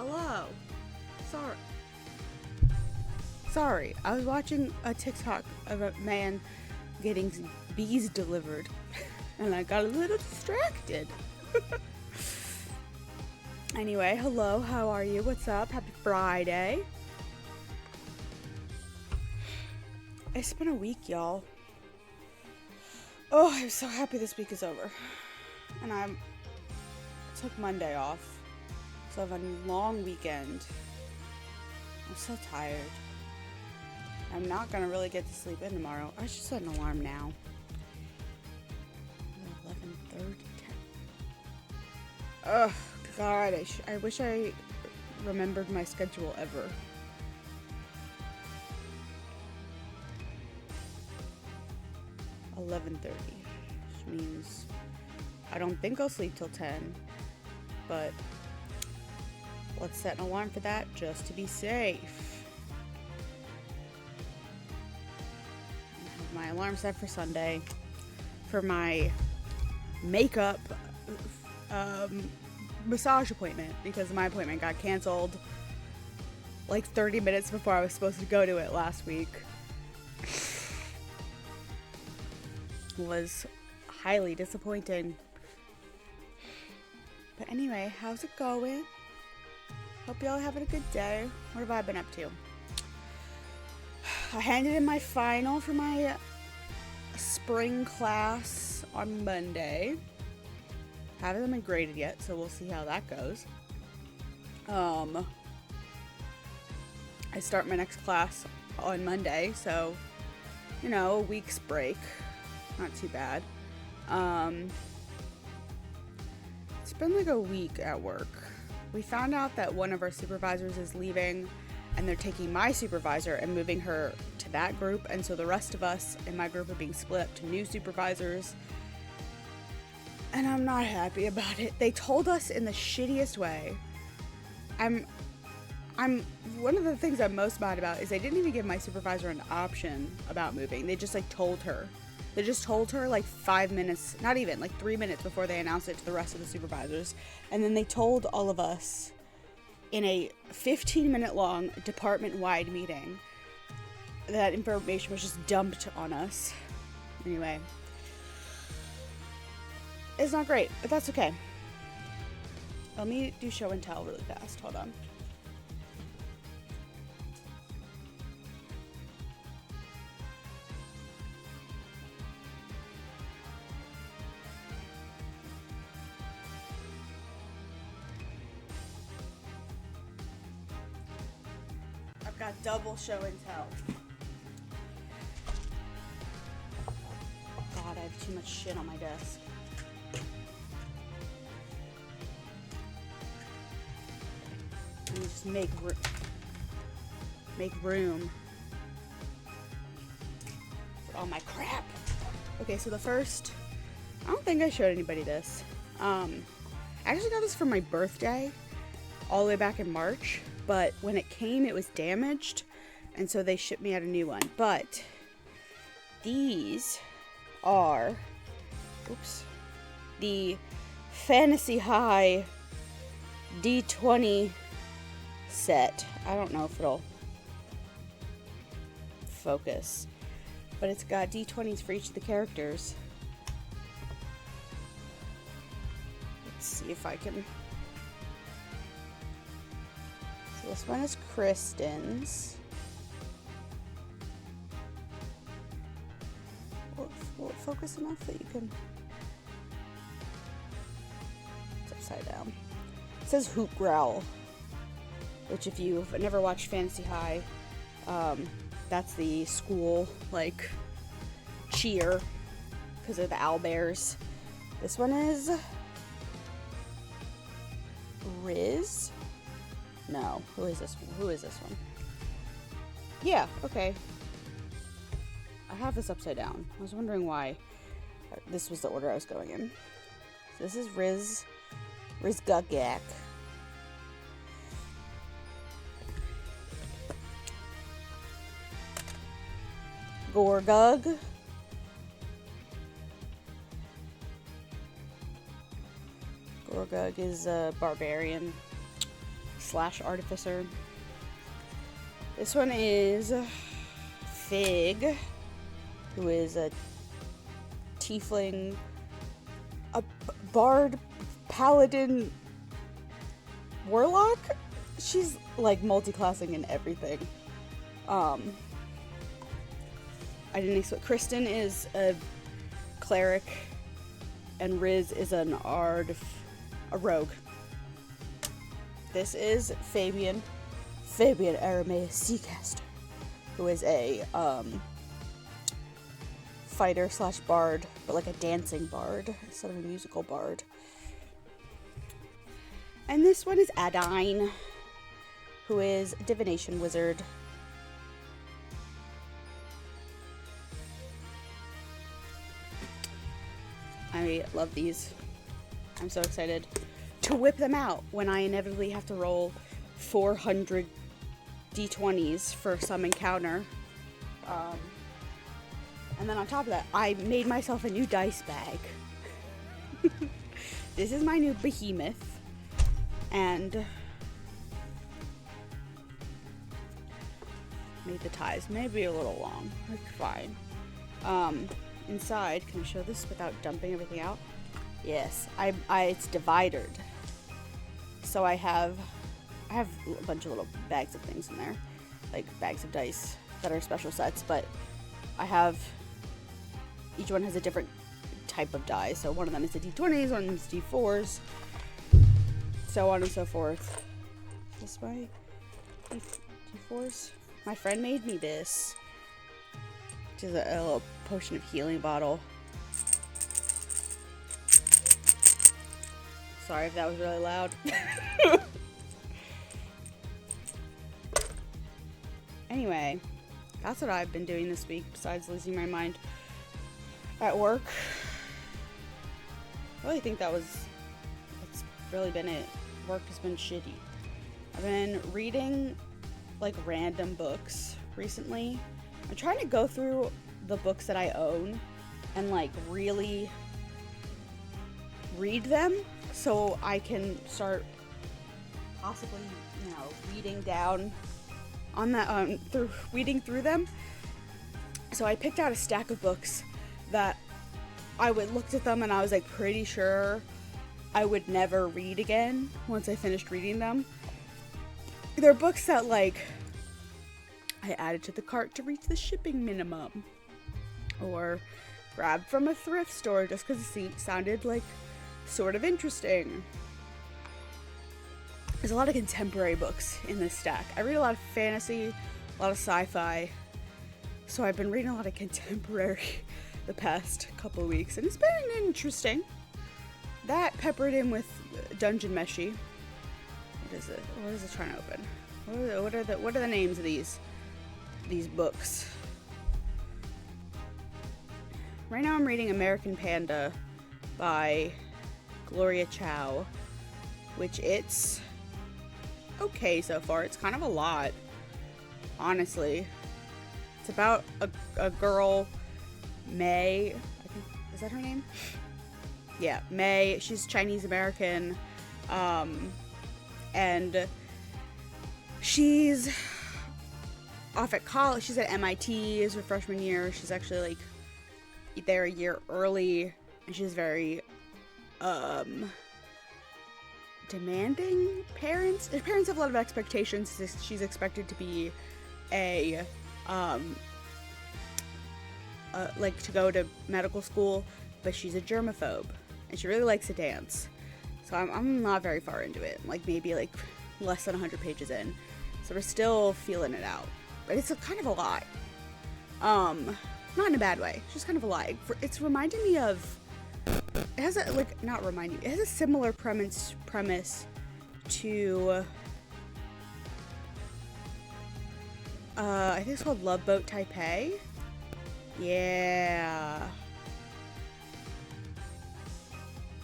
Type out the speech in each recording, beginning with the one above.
Hello. Sorry, I was watching a TikTok of a man getting bees delivered, and I got a little distracted. Anyway, hello, how are you? What's up? Happy Friday. It's been a week, y'all. Oh, I'm so happy this week is over. And I took Monday off, so I have a long weekend. I'm so tired. I'm not gonna really get to sleep in tomorrow. I should set an alarm now. 11:30. Ugh, God, I wish I remembered my schedule ever. $11:30, which means I don't think I'll sleep till 10, but let's set an alarm for that just to be safe. My alarm set for Sunday for my makeup massage appointment, because my appointment got canceled like 30 minutes before I was supposed to go to it last week. It was highly disappointing. But anyway, how's it going? Hope y'all having a good day. What have I been up to? I handed in my final for my spring class on Monday. Haven't been graded yet, so we'll see how that goes. I start my next class on Monday, so, a week's break. Not too bad. It's been like a week at work. We found out that one of our supervisors is leaving, and they're taking my supervisor and moving her to that group, and so the rest of us in my group are being split up to new supervisors, and I'm not happy about it. They told us in the shittiest way. I'm one of the things I'm most mad about is they didn't even give my supervisor an option about moving. They just told her. They just told her 5 minutes, not even, 3 minutes before they announced it to the rest of the supervisors. And then they told all of us in a 15-minute long department-wide meeting that information was just dumped on us. Anyway. It's not great, but that's okay. Let me do show and tell really fast. Hold on. I've got double show and tell. God, I have too much shit on my desk. Let me just make room for all my crap. Okay, so the first, I don't think I showed anybody this. I actually got this for my birthday all the way back in March, but when it came, it was damaged, and so they shipped me out a new one. But these are, the Fantasy High D20 set. I don't know if it'll focus, but it's got D20s for each of the characters. Let's see if I can. So this one is Kristen's. Will it focus enough that you can? It's upside down. It says Hoop Growl, which if you've never watched Fantasy High, that's the school, cheer, because they're the owlbears. This one is Riz? No, who is this one? Yeah, okay. I have this upside down. I was wondering why this was the order I was going in. So this is Riz Gugyak. Gorgug. Gorgug is a barbarian. slash artificer. This one is Fig, who is a tiefling, a bard, paladin, warlock. She's like multi-classing in everything. I didn't expect. Kristen is a cleric, and Riz is a rogue. This is Fabian Arameus Seacaster, who is a fighter slash bard, but like a dancing bard instead of a musical bard. And this one is Adine, who is a divination wizard. I love these. I'm so excited to whip them out when I inevitably have to roll 400 d20s for some encounter. And then on top of that, I made myself a new dice bag. This is my new behemoth. And made the ties maybe a little long. Like, fine. Inside, can I show this without dumping everything out? Yes, it's divided. So I have a bunch of little bags of things in there, like bags of dice that are special sets, but each one has a different type of die. So one of them is the D20s, one of them is D4s, so on and so forth. Is this my D4s? My friend made me this. Which is a little potion of healing bottle. Sorry if that was really loud. Anyway, that's what I've been doing this week besides losing my mind at work. I really think that's really been it. Work has been shitty. I've been reading like random books recently. I'm trying to go through the books that I own and like really read them so I can start possibly, reading down on that, reading through them. So I picked out a stack of books that I looked at them and I was like pretty sure I would never read again once I finished reading them. They're books that like I added to the cart to reach the shipping minimum, or grabbed from a thrift store just because it sounded like sort of interesting. There's a lot of contemporary books in this stack. I read a lot of fantasy, a lot of sci-fi, so I've been reading a lot of contemporary the past couple of weeks, and it's been interesting. That peppered in with Dungeon Meshi. What is it? What is it trying to open? What are the names of these books? Right now I'm reading American Panda by Gloria Chow, which it's okay so far. It's kind of a lot, honestly. It's about a girl, May, I think, is that her name? Yeah, May. She's Chinese American, and she's off at college. She's at MIT, is her freshman year. She's actually like there a year early, and she's very demanding parents. Her parents have a lot of expectations. She's expected to be like to go to medical school, but she's a germaphobe and she really likes to dance. So I'm not very far into it. Like maybe like less than 100 pages in. So we're still feeling it out. But it's kind of a lot. Not in a bad way. It's just kind of a lot. It's reminding me of, it has a, like, not reminding me, it has a similar premise to, I think it's called Love Boat Taipei. Yeah.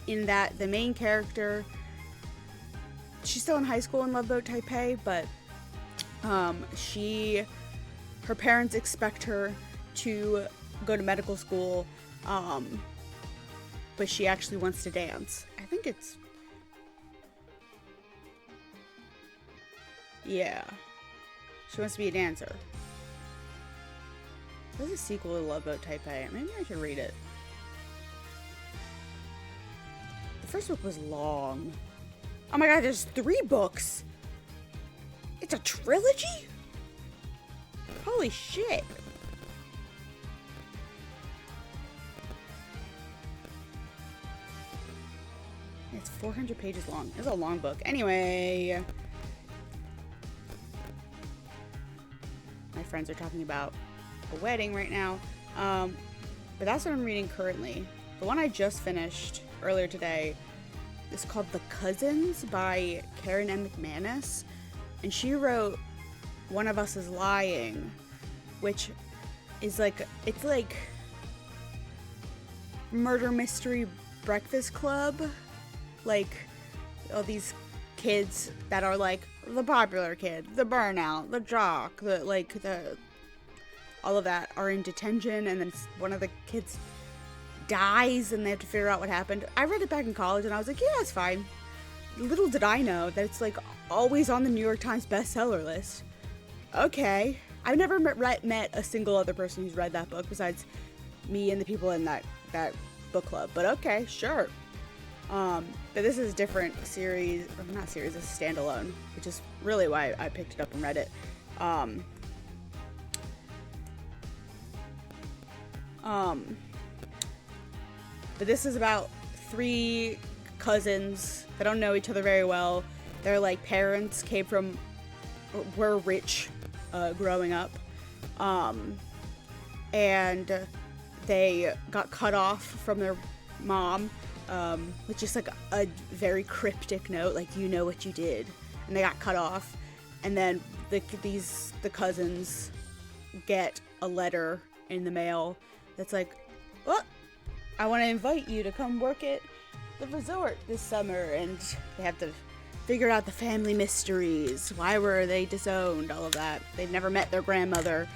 In that the main character, she's still in high school in Love Boat Taipei, but her parents expect her to go to medical school, but she actually wants to dance. I think it's Yeah. She wants to be a dancer. There's a sequel to Love Boat Type A. Maybe I should read it. The first book was long. Oh my god, there's 3 books! It's a trilogy? Holy shit. It's 400 pages long. It's a long book. Anyway. My friends are talking about a wedding right now. But that's what I'm reading currently. The one I just finished earlier today is called The Cousins by Karen M. McManus. And she wrote One of Us is Lying, which is like, it's like murder mystery breakfast club. Like all these kids that are like the popular kid, the burnout, the jock, all of that are in detention, and then one of the kids dies and they have to figure out what happened. I read it back in college and I was like, yeah, it's fine. Little did I know that it's like always on the New York Times bestseller list. Okay. I've never met a single other person who's read that book besides me and the people in that book club. But okay, sure. But this is a different series, or not series, it's a standalone, which is really why I picked it up and read it. But this is about 3 cousins that don't know each other very well. Their like parents were rich, growing up. And they got cut off from their mom, with just like a very cryptic note, like, you know what you did, and they got cut off. And then the cousins get a letter in the mail that's like, well, I want to invite you to come work at the resort this summer. And they have to figure out the family mysteries. Why were they disowned? All of that. They've never met their grandmother.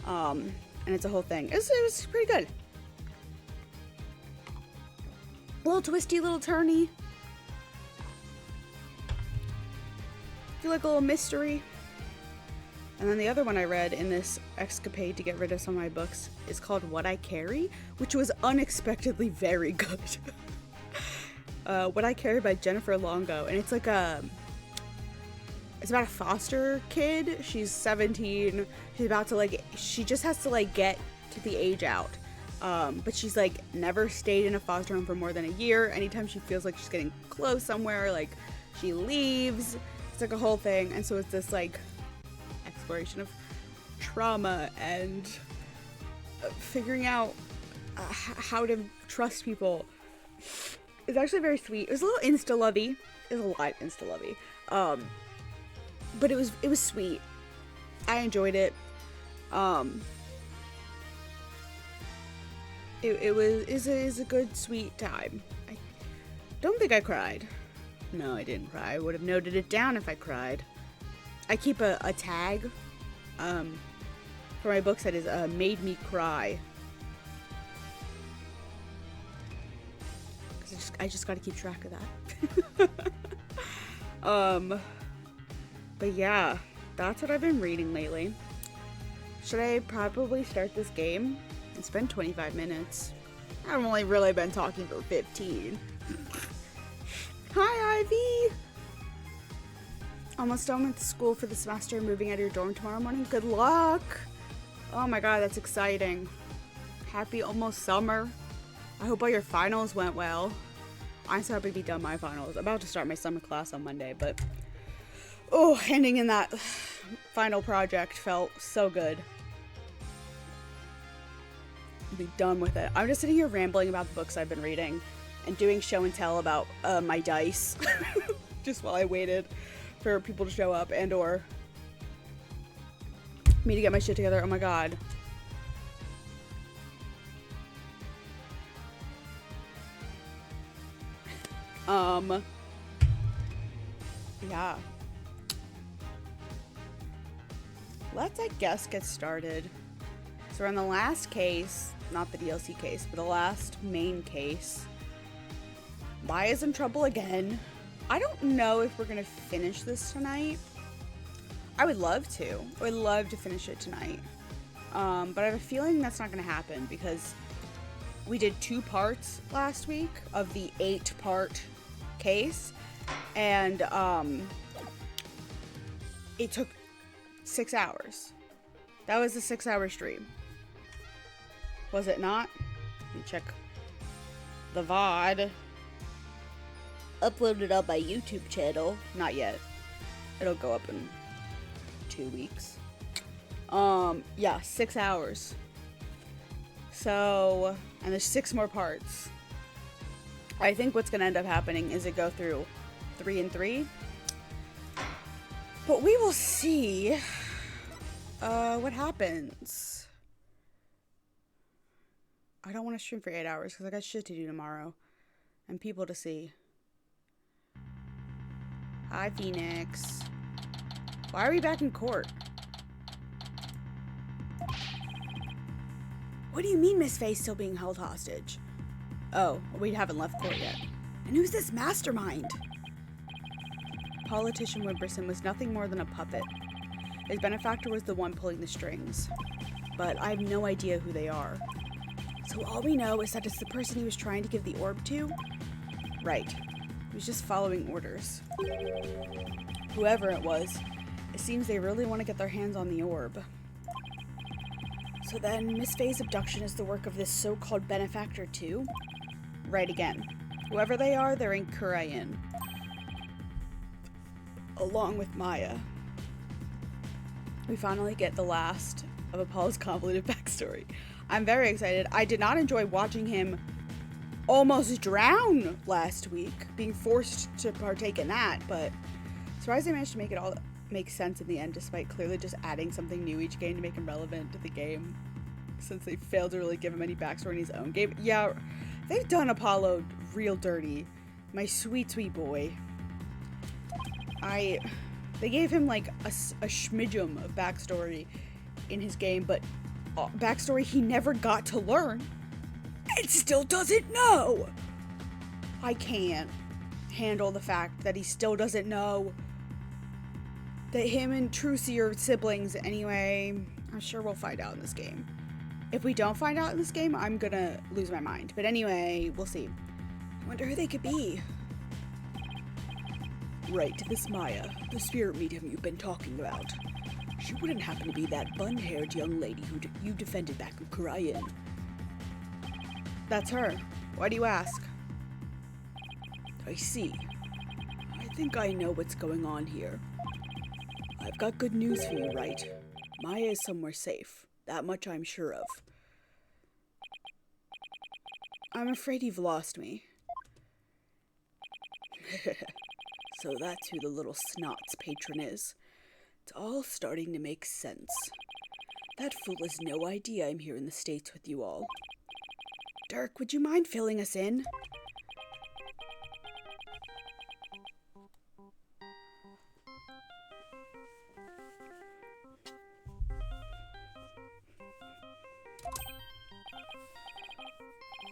And it's a whole thing. It was pretty good. A little twisty, little turny. I feel like a little mystery. And then the other one I read in this escapade to get rid of some of my books is called What I Carry, which was unexpectedly very good. What I Carry by Jennifer Longo. And it's like it's about a foster kid. She's 17. She just has to get to the age out. But she's never stayed in a foster home for more than a year. Anytime she feels like she's getting close somewhere, she leaves. It's a whole thing. And so it's this exploration of trauma and figuring out how to trust people. It's actually very sweet. It was a little insta-lovey. It was a lot insta-lovey. But it was sweet. I enjoyed it. It was a good, sweet time. I don't think I cried. No, I didn't cry. I would have noted it down if I cried. I keep a tag for my books that is made me cry. Because I just got to keep track of that. But yeah, that's what I've been reading lately. Should I probably start this game? It's been 25 minutes. I've only really been talking for 15. Hi, Ivy! Almost done with school for the semester, moving out of your dorm tomorrow morning. Good luck! Oh my god, that's exciting. Happy almost summer. I hope all your finals went well. I'm so happy to be done my finals. I'm about to start my summer class on Monday, but handing in that final project felt so good. Be done with it. I'm just sitting here rambling about the books I've been reading and doing show and tell about my dice just while I waited for people to show up and or me to get my shit together. Oh my god. Yeah. Let's, I guess, get started. So we're on the last case, not the DLC case, but the last main case. Maya's in trouble again. I don't know if we're gonna finish this tonight. I would love to. I would love to finish it tonight. But I have a feeling that's not going to happen because we did 2 parts last week of the 8-part case. And it took 6 hours. That was a 6-hour stream. Was it not? Let me check the VOD. Uploaded on my YouTube channel. Not yet. It'll go up in 2 weeks. Yeah, 6 hours. So, and there's 6 more parts. I think what's gonna end up happening is it go through 3 and 3. But we will see what happens. I don't want to stream for 8 hours because I got shit to do tomorrow and people to see. Hi, Phoenix. Why are we back in court? What do you mean Miss Faye's still being held hostage? Oh, we haven't left court yet. And who's this mastermind? Politician Wimperson was nothing more than a puppet. His benefactor was the one pulling the strings. But I have no idea who they are. So all we know is that it's the person he was trying to give the orb to? Right. He was just following orders. Whoever it was, it seems they really want to get their hands on the orb. So then, Miss Faye's abduction is the work of this so-called benefactor too? Right again. Whoever they are, they're in Kurayan. Along with Maya. We finally get the last of Apollo's convoluted backstory. I'm very excited. I did not enjoy watching him almost drown last week, being forced to partake in that, but surprised they managed to make it all make sense in the end, despite clearly just adding something new each game to make him relevant to the game, since they failed to really give him any backstory in his own game. Yeah, they've done Apollo real dirty. My sweet, sweet boy. They gave him like a schmidgem of backstory in his game, but backstory he never got to learn and still doesn't know. I can't handle the fact that he still doesn't know that him and Trucy are siblings. Anyway, I'm sure we'll find out in this game. If we don't find out in this game, I'm gonna lose my mind. But anyway, we'll see. I wonder who they could be. Right, this Maya, the spirit medium you've been talking about. She wouldn't happen to be that bun-haired young lady who you defended back in Kurayan. That's her. Why do you ask? I see. I think I know what's going on here. I've got good news for you, right? Maya is somewhere safe. That much I'm sure of. I'm afraid you've lost me. So that's who the little snot's patron is. It's all starting to make sense. That fool has no idea I'm here in the States with you all. Dirk, would you mind filling us in?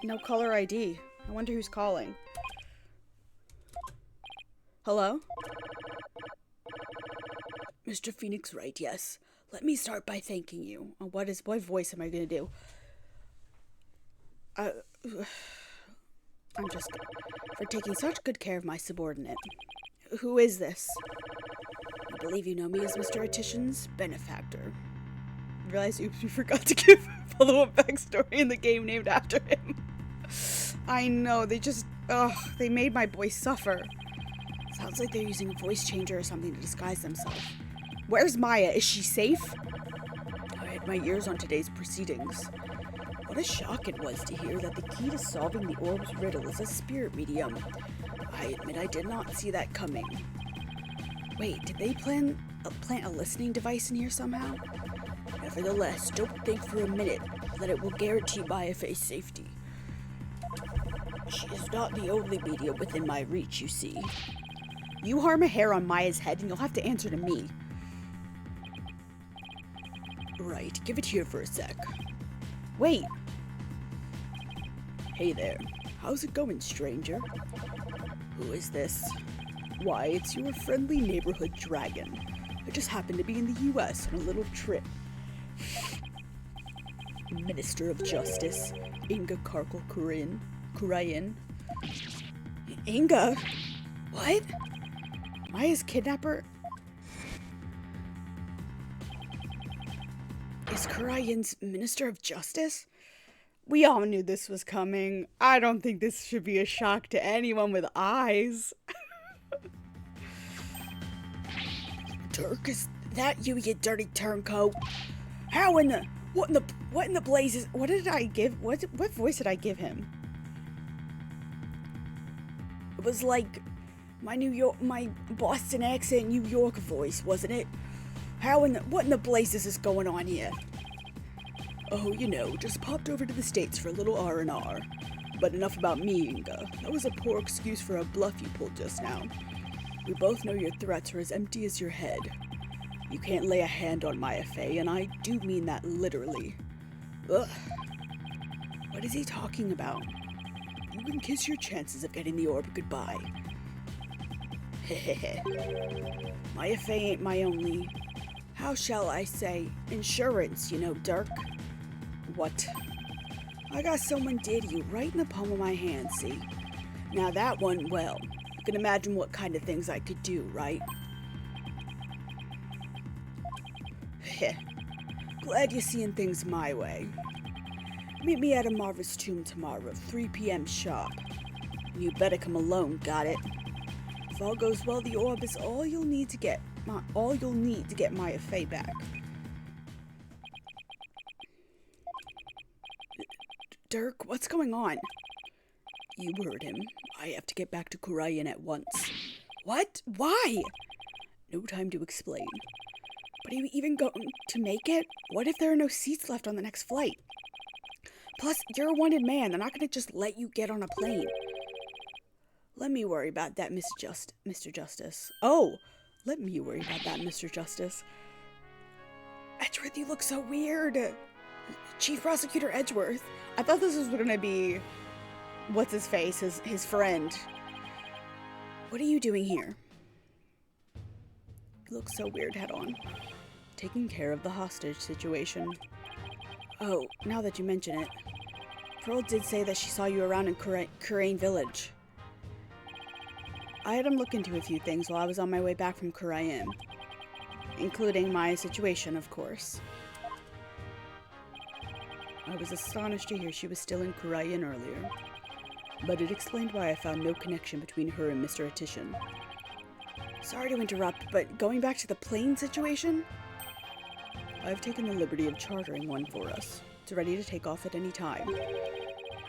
No caller ID. I wonder who's calling. Hello? Mr. Phoenix Wright, yes. Let me start by thanking you. What voice am I gonna do? I'm just... for taking such good care of my subordinate. Who is this? I believe you know me as Mr. Attition's benefactor. I realized, oops, we forgot to give follow-up backstory in the game named after him. I know, they made my boy suffer. Sounds like they're using a voice changer or something to disguise themselves. Where's Maya? Is she safe? I had my ears on today's proceedings. What a shock it was to hear that the key to solving the orb's riddle is a spirit medium. I admit I did not see that coming. Wait, did they plant a listening device in here somehow? Nevertheless, don't think for a minute that it will guarantee Maya Faye's safety. She is not the only medium within my reach, you see. You harm a hair on Maya's head and you'll have to answer to me. Right, give it here for a sec. Wait. Hey there. How's it going, stranger? Who is this? Why, it's your friendly neighborhood dragon. I just happened to be in the U.S. on a little trip. Minister of Justice, Inga Karkal Kurayan. Inga? What? Maya's kidnapper? Is Kurayan's Minister of Justice? We all knew this was coming. I don't think this should be a shock to anyone with eyes. Dirk, is that you dirty turncoat? How in the... What in the blazes? What did I give? What voice did I give him? It was like my Boston accent New York voice, wasn't it? What in the blazes is going on here? Oh, just popped over to the States for a little R&R. But enough about me, Inga. That was a poor excuse for a bluff you pulled just now. We both know your threats are as empty as your head. You can't lay a hand on Maya Fey, and I do mean that literally. Ugh. What is he talking about? You can kiss your chances of getting the orb goodbye. Hehehe. Maya Fey ain't my only, how shall I say, insurance, Dirk. What? I got someone did you right in the palm of my hand, see? Now that one, well, you can imagine what kind of things I could do, right? Heh. Glad you're seeing things my way. Meet me at a Marva's tomb tomorrow, 3 p.m. sharp. You better come alone, got it? If all goes well, the orb is all you'll need to get Maya Fey back. Dirk, what's going on? You heard him. I have to get back to Kurayan at once. What? Why? No time to explain. But are you even going to make it? What if there are no seats left on the next flight? Plus, you're a wanted man. They're not going to just let you get on a plane. Let me worry about that, Mr. Justice. Oh, let me worry about that, Mr. Justice. Edgeworth, you look so weird. Chief Prosecutor Edgeworth. I thought this was going to be, what's his face, his friend. What are you doing here? You look so weird, head on. Taking care of the hostage situation. Oh, now that you mention it. Pearl did say that she saw you around in Kurain Village. I had him look into a few things while I was on my way back from Kurain. Including my situation, of course. I was astonished to hear she was still in Kurain earlier. But it explained why I found no connection between her and Mr. Atishan. Sorry to interrupt, but going back to the plane situation? I've taken the liberty of chartering one for us. It's ready to take off at any time.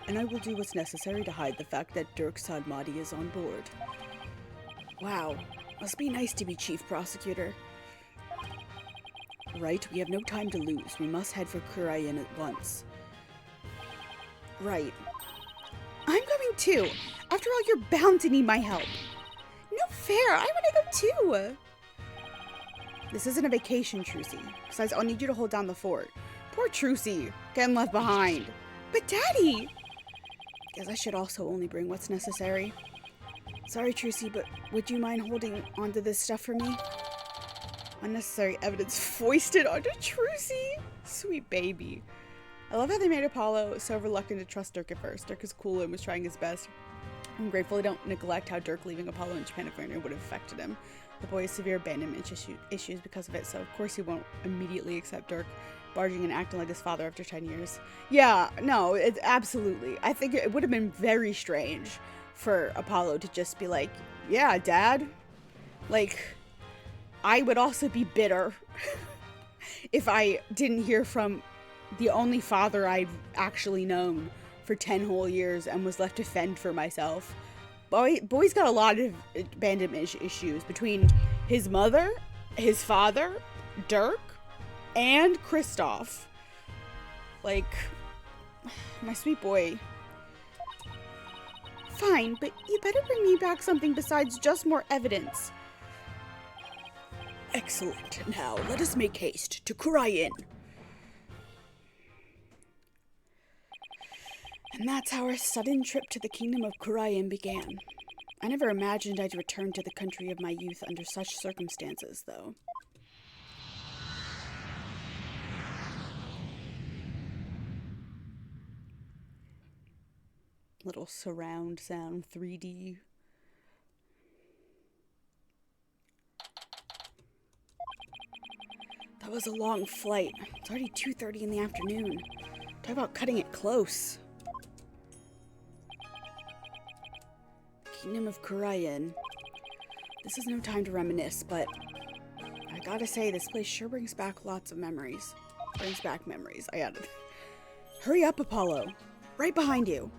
And I will do what's necessary to hide the fact that Dirk Sadmadi is on board. Wow, must be nice to be Chief Prosecutor. Right, we have no time to lose. We must head for Kurayan at once. Right. I'm going too. After all, you're bound to need my help. No fair, I want to go too. This isn't a vacation, Trucy. Besides, I'll need you to hold down the fort. Poor Trucy, getting left behind. But Daddy! Guess I should also only bring what's necessary. Sorry, Trucy, but would you mind holding onto this stuff for me? Unnecessary evidence foisted onto Trucy. Sweet baby. I love how they made Apollo so reluctant to trust Dirk at first. Dirk is cool and was trying his best. I'm grateful they don't neglect how Dirk leaving Apollo in Japan would have affected him. The boy has severe abandonment issues because of it, so of course he won't immediately accept Dirk barging and acting like his father after 10 years. Yeah, no, it's absolutely. I think it would have been very strange for Apollo to just be like, yeah, Dad. Like, I would also be bitter if I didn't hear from the only father I've actually known for 10 whole years and was left to fend for myself. Boy's got a lot of abandonment issues between his mother, his father, Dirk, and Kristoff. Like, my sweet boy. Fine, but you better bring me back something besides just more evidence. Excellent. Now, let us make haste to Kurayan. And that's how our sudden trip to the kingdom of Kurayan began. I never imagined I'd return to the country of my youth under such circumstances, though. Little surround sound 3D. That was a long flight. It's already 2:30 in the afternoon. Talk about cutting it close. Kingdom of Korean. This is no time to reminisce, but I gotta say, this place sure brings back lots of memories. Brings back memories. I added. Hurry up, Apollo. Right behind you.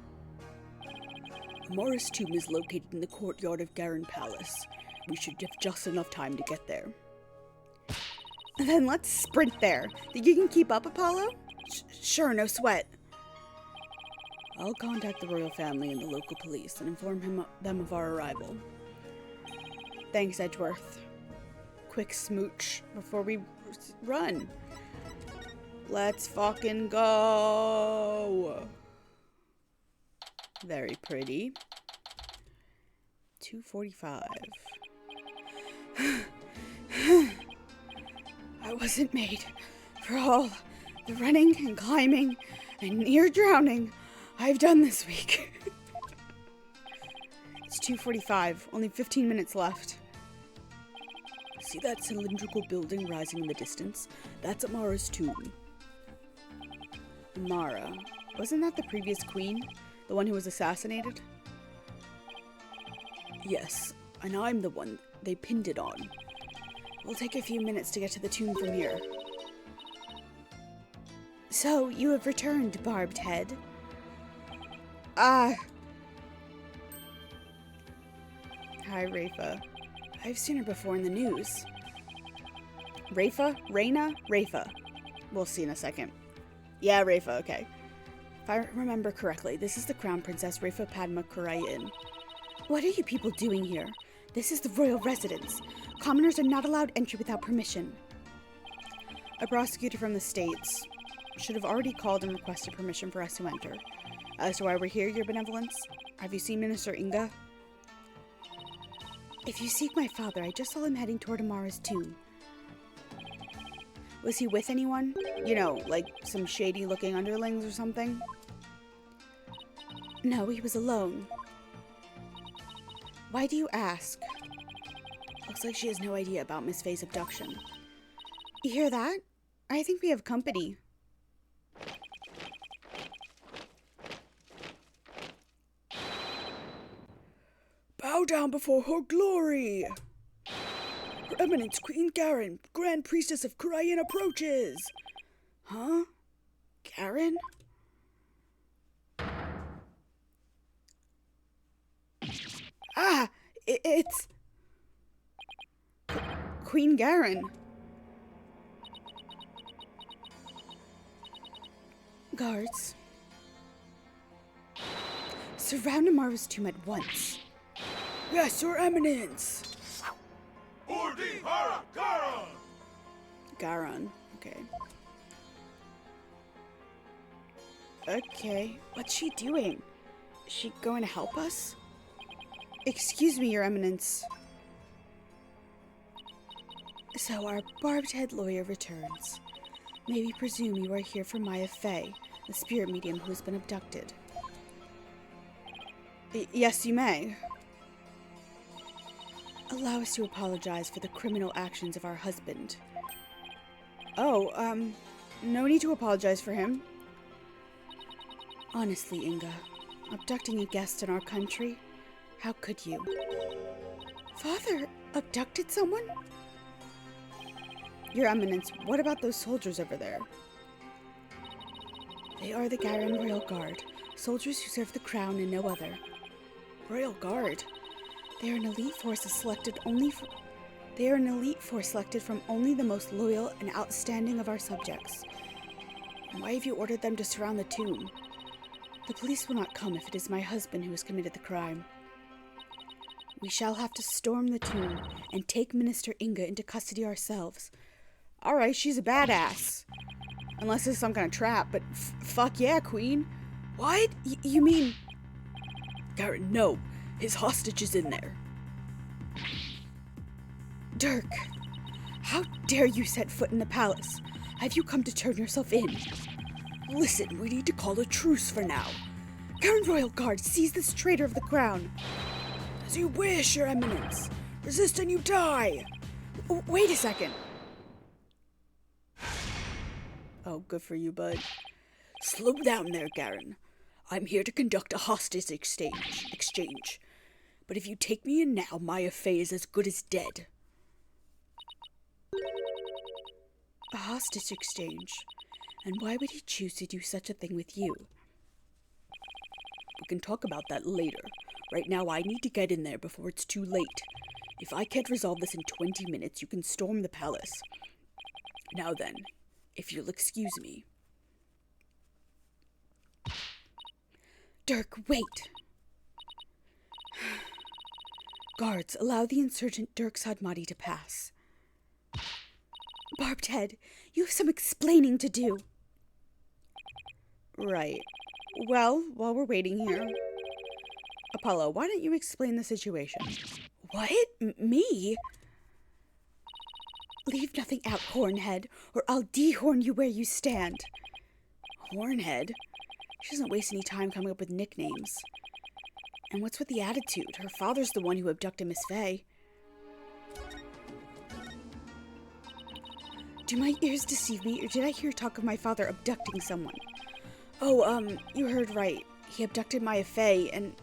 Amara's tomb is located in the courtyard of Garin Palace. We should have just enough time to get there. Then let's sprint there. Think you can keep up, Apollo? Sure, no sweat. I'll contact the royal family and the local police and inform them of our arrival. Thanks, Edgeworth. Quick smooch before we run. Let's fucking go. Very pretty. 2:45. I wasn't made for all the running and climbing and near drowning I've done this week. It's 2:45, only 15 minutes left. See that cylindrical building rising in the distance? That's Amara's tomb. Amara. Wasn't that the previous queen? The one who was assassinated? Yes, and I'm the one they pinned it on. We'll take a few minutes to get to the tomb from here. So, you have returned, Barbed Head. Hi, Rafa. I've seen her before in the news. Rafa? Reina? Rafa. We'll see in a second. Yeah, Rafa, okay. If I remember correctly, this is the Crown Princess Rafa Padma Karayan. What are you people doing here? This is the royal residence. Commoners are not allowed entry without permission. A prosecutor from the States should have already called and requested permission for us to enter. As to why we're here, Your Benevolence, have you seen Minister Inga? If you seek my father, I just saw him heading toward Amara's tomb. Was he with anyone? You know, like some shady-looking underlings or something? No, he was alone. Why do you ask? Looks like she has no idea about Miss Faye's abduction. You hear that? I think we have company. Bow down before her glory! Her Eminence Queen Garin, Grand Priestess of Korean approaches! Huh? Garin? Ah! It's... Queen Garin. Guards. Surround Amara's tomb at once. Yes, Your Eminence! Garon! Garon, okay. Okay, what's she doing? Is she going to help us? Excuse me, Your Eminence. So our barbed-head lawyer returns. May we presume you are here for Maya Faye, the spirit medium who has been abducted? Yes, you may. Allow us to apologize for the criminal actions of our husband. Oh, no need to apologize for him. Honestly, Inga, abducting a guest in our country, how could you? Father abducted someone? Your Eminence, what about those soldiers over there? They are the Garin Royal Guard, soldiers who serve the crown and no other. Royal Guard? They are an elite force selected from only the most loyal and outstanding of our subjects. And why have you ordered them to surround the tomb? The police will not come if it is my husband who has committed the crime. We shall have to storm the tomb and take Minister Inga into custody ourselves. Alright, she's a badass. Unless it's some kind of trap, but fuck yeah, Queen. What? You mean... Garin, no. His hostage is in there. Dirk, how dare you set foot in the palace? Have you come to turn yourself in? Listen, we need to call a truce for now. Garen Royal Guard, seize this traitor of the crown. As you wish, Your Eminence. Resist and you die. Wait a second. Oh, good for you, bud. Slow down there, Garen. I'm here to conduct a hostage exchange. But if you take me in now, Maya Fey is as good as dead. A hostage exchange? And why would he choose to do such a thing with you? We can talk about that later. Right now, I need to get in there before it's too late. If I can't resolve this in 20 minutes, you can storm the palace. Now then, if you'll excuse me. Dirk, wait! Guards, allow the insurgent Dirk Sadmati to pass. Barbed Head, you have some explaining to do. Right. Well, while we're waiting here... Apollo, why don't you explain the situation? What? Me? Leave nothing out, Hornhead, or I'll dehorn you where you stand. Hornhead? She doesn't waste any time coming up with nicknames. And what's with the attitude? Her father's the one who abducted Miss Fey. Do my ears deceive me, or did I hear talk of my father abducting someone? Oh, you heard right. He abducted Maya Fey, and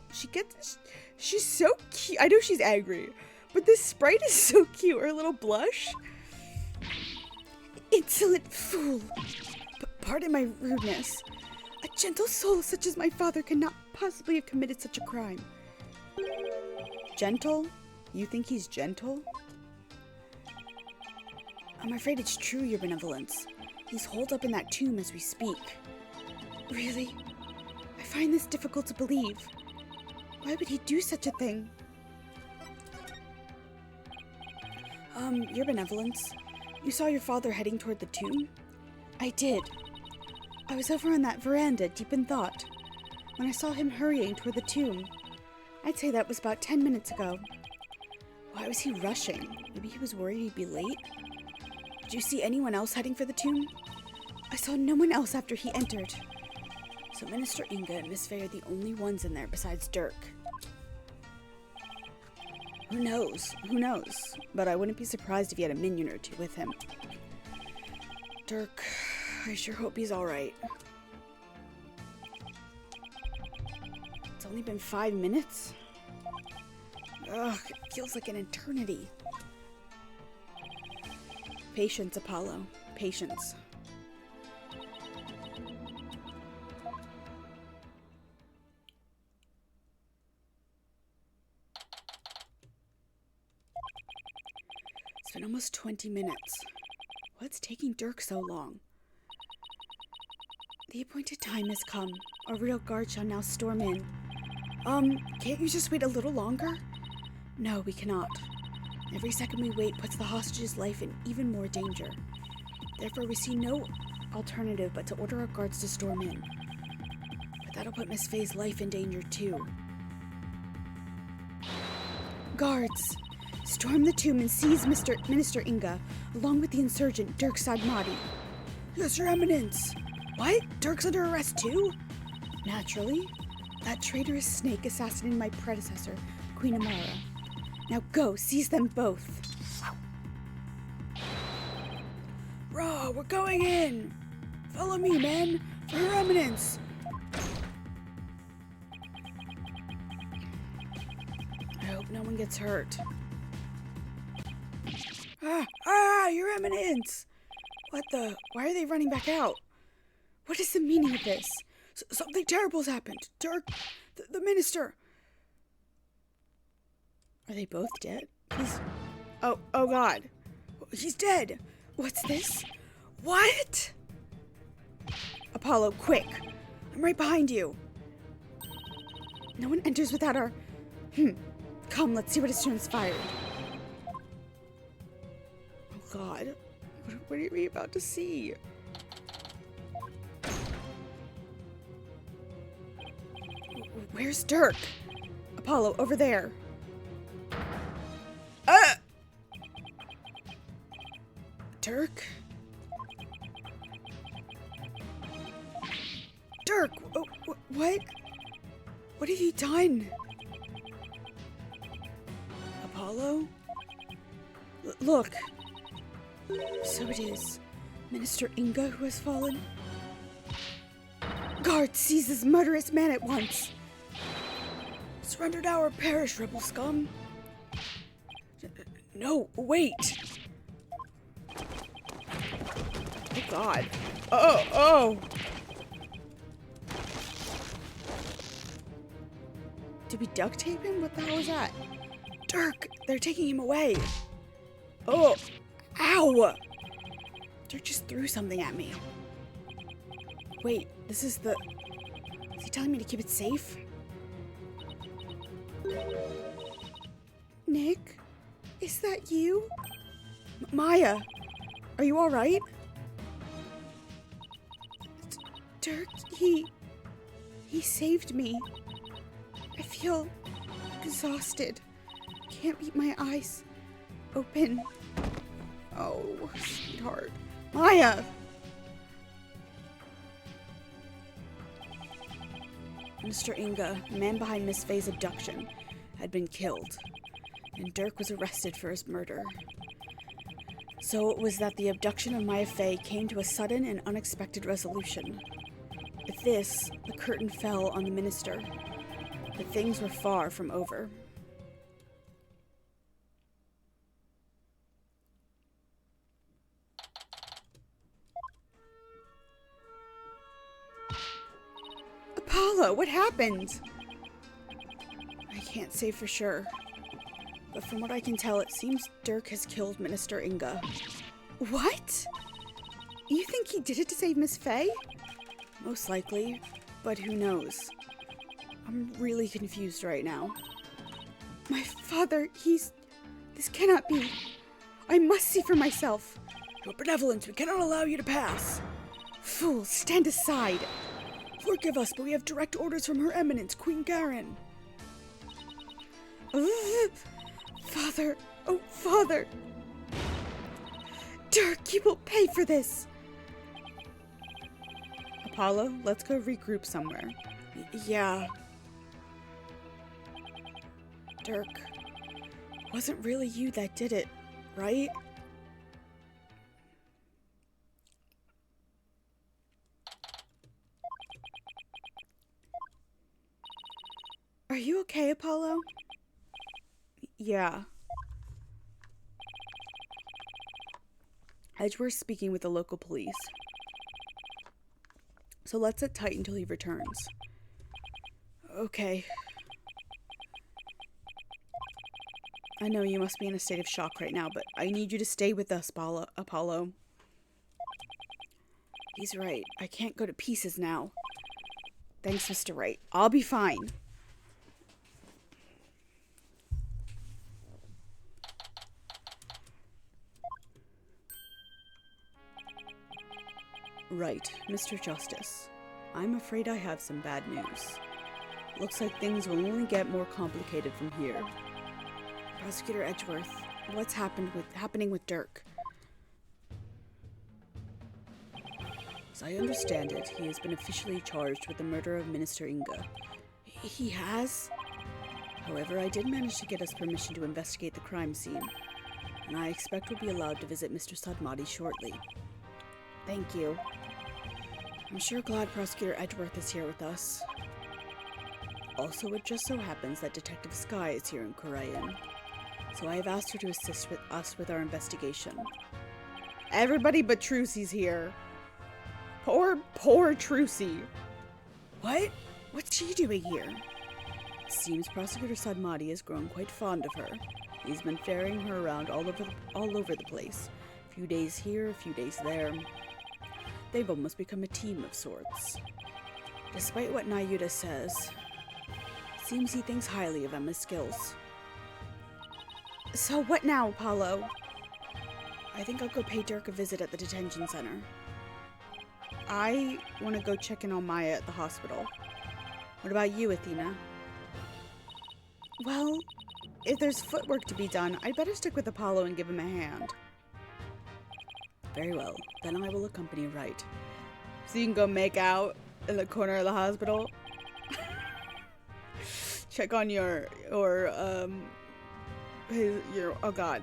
she's so cute. I know she's angry, but this sprite is so cute. Her little blush. Insolent fool. Pardon my rudeness. A gentle soul such as my father cannot possibly have committed such a crime. Gentle? You think he's gentle? I'm afraid it's true, Your Benevolence. He's holed up in that tomb as we speak. Really? I find this difficult to believe. Why would he do such a thing? Your Benevolence, you saw your father heading toward the tomb? I did. I was over on that veranda, deep in thought, when I saw him hurrying toward the tomb. I'd say that was about 10 minutes ago. Why was he rushing? Maybe he was worried he'd be late? Did you see anyone else heading for the tomb? I saw no one else after he entered. So Minister Inga and Miss Fey are the only ones in there besides Dirk. Who knows? Who knows? But I wouldn't be surprised if he had a minion or two with him. Dirk, I sure hope he's alright. It's only been 5 minutes? Ugh, it feels like an eternity. Patience, Apollo. Patience. It's been almost 20 minutes. What's taking Dirk so long? The appointed time has come. Our real guard shall now storm in. Can't you just wait a little longer? No, we cannot. Every second we wait puts the hostage's life in even more danger. Therefore, we see no alternative but to order our guards to storm in. But that'll put Miss Fey's life in danger too. Guards! Storm the tomb and seize Minister Inga, along with the insurgent Dirk Sadmati. Yes, Your Eminence! What? Dirk's under arrest too? Naturally. That traitorous snake assassinated my predecessor, Queen Amara. Now go, seize them both. Rah, we're going in! Follow me, men! For Her Eminence! I hope no one gets hurt. Your Eminence! What the? Why are they running back out? What is the meaning of this? Something terrible's happened. Dirk, the minister. Are they both dead? Oh God. He's dead. What's this? What? Apollo, quick. I'm right behind you. No one enters without our... Come, let's see what has transpired. Oh God. What are we about to see? Where's Dirk? Apollo, over there. Dirk? Dirk! What? What have you done? Apollo? Look. So it is Minister Inga who has fallen. Guard, seize this murderous man at once. Surrender now or perish, rebel scum. No, wait. Oh, God. Oh. Did we duct tape him? What the hell was that? Dirk, they're taking him away. Oh, ow. Dirk just threw something at me. Wait, this is the... Is he telling me to keep it safe? Nick? Is that you? Maya, are you all right? Dirk, he saved me. I feel exhausted. Can't keep my eyes open. Oh, sweetheart. Maya! Mr. Inga, the man behind Miss Faye's abduction, had been killed, and Dirk was arrested for his murder. So it was that the abduction of Maya Faye came to a sudden and unexpected resolution. With this, the curtain fell on the minister, but things were far from over. Apollo, what happened? I can't say for sure, but from what I can tell, it seems Dirk has killed Minister Inga. What? You think he did it to save Miss Faye? Most likely, but who knows? I'm really confused right now. My father, this cannot be. I must see for myself. Your benevolence, we cannot allow you to pass. Fool, stand aside. Forgive us, but we have direct orders from Her Eminence, Queen Garen. Father, oh father. Dirk, you will pay for this. Apollo, let's go regroup somewhere. Yeah. Dirk, it wasn't really you that did it, right? Are you okay, Apollo? Yeah. Edgeworth's speaking with the local police. So let's sit tight until he returns. Okay. I know you must be in a state of shock right now, but I need you to stay with us, Apollo. He's right. I can't go to pieces now. Thanks, Mr. Wright. I'll be fine. Right, Mr. Justice. I'm afraid I have some bad news. Looks like things will only get more complicated from here. Prosecutor Edgeworth, what's happening with Dirk? As I understand it, he has been officially charged with the murder of Minister Inga. He has? However, I did manage to get us permission to investigate the crime scene, and I expect we'll be allowed to visit Mr. Sadmati shortly. Thank you. I'm sure glad Prosecutor Edgeworth is here with us. Also, it just so happens that Detective Skye is here in Korean, so I have asked her to assist us with our investigation. Everybody but Trucy's here. Poor Trucy. What? What's she doing here? It seems Prosecutor Sadmati has grown quite fond of her. He's been ferrying her around all over the place. A few days here, a few days there. They've almost become a team of sorts. Despite what Nayuda says, it seems he thinks highly of Emma's skills. So what now, Apollo? I think I'll go pay Dirk a visit at the detention center. I want to go check in on Maya at the hospital. What about you, Athena? Well, if there's footwork to be done, I'd better stick with Apollo and give him a hand. Very well, then I will accompany Wright. So you can go make out in the corner of the hospital? check on your oh god,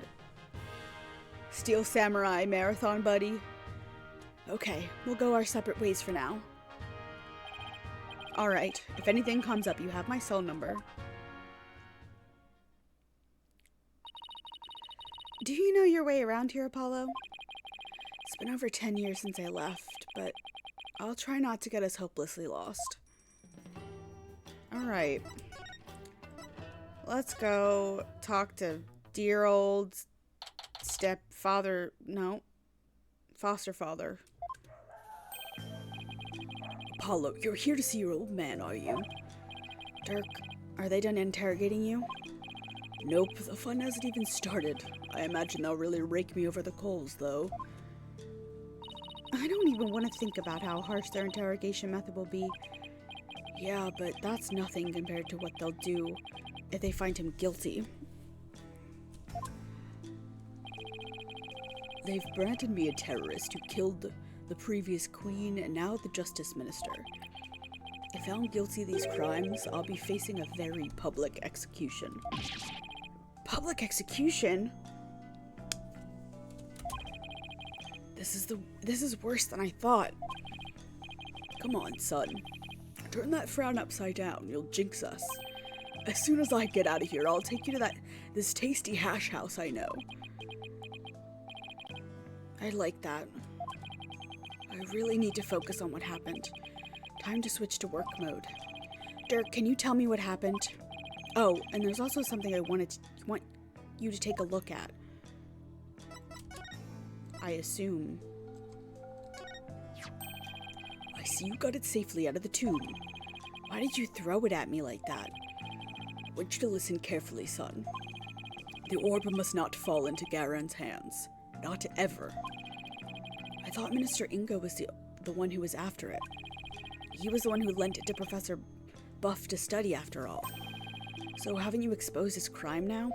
Steel Samurai marathon buddy. Okay, we'll go our separate ways for now. Alright, if anything comes up, you have my cell number. Do you know your way around here, Apollo? It's been over 10 years since I left, but I'll try not to get us hopelessly lost. Alright. Let's go talk to dear old foster father. Apollo, you're here to see your old man, are you? Dirk, are they done interrogating you? Nope, the fun hasn't even started. I imagine they'll really rake me over the coals, though. I don't even want to think about how harsh their interrogation method will be. Yeah, but that's nothing compared to what they'll do if they find him guilty. They've branded me a terrorist who killed the previous queen and now the justice minister. If found guilty of these crimes, I'll be facing a very public execution. Public execution? This is worse than I thought. Come on, son. Turn that frown upside down. You'll jinx us. As soon as I get out of here, I'll take you to this tasty hash house I know. I like that. I really need to focus on what happened. Time to switch to work mode. Dirk, can you tell me what happened? Oh, and there's also something I want you to take a look at. I assume. I see you got it safely out of the tomb. Why did you throw it at me like that? I want you to listen carefully, son. The orb must not fall into Garen's hands. Not ever. I thought Minister Ingo was the one who was after it. He was the one who lent it to Professor Buff to study, after all. So haven't you exposed his crime now?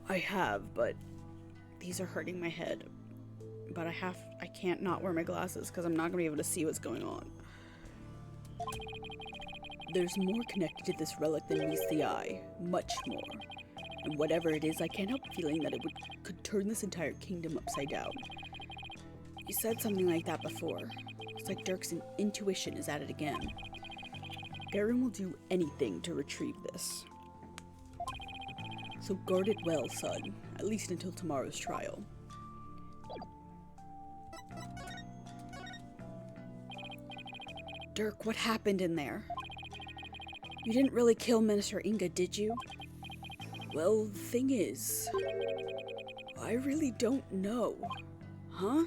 I have, but these are hurting my head. But I can't not wear my glasses because I'm not going to be able to see what's going on. There's more connected to this relic than meets the eye. Much more. And whatever it is, I can't help feeling that it could turn this entire kingdom upside down. You said something like that before. It's like Dirk's intuition is at it again. Garen will do anything to retrieve this. So guard it well, son. At least until tomorrow's trial. Dirk, what happened in there? You didn't really kill Minister Inga, did you? Well, the thing is, I really don't know. Huh?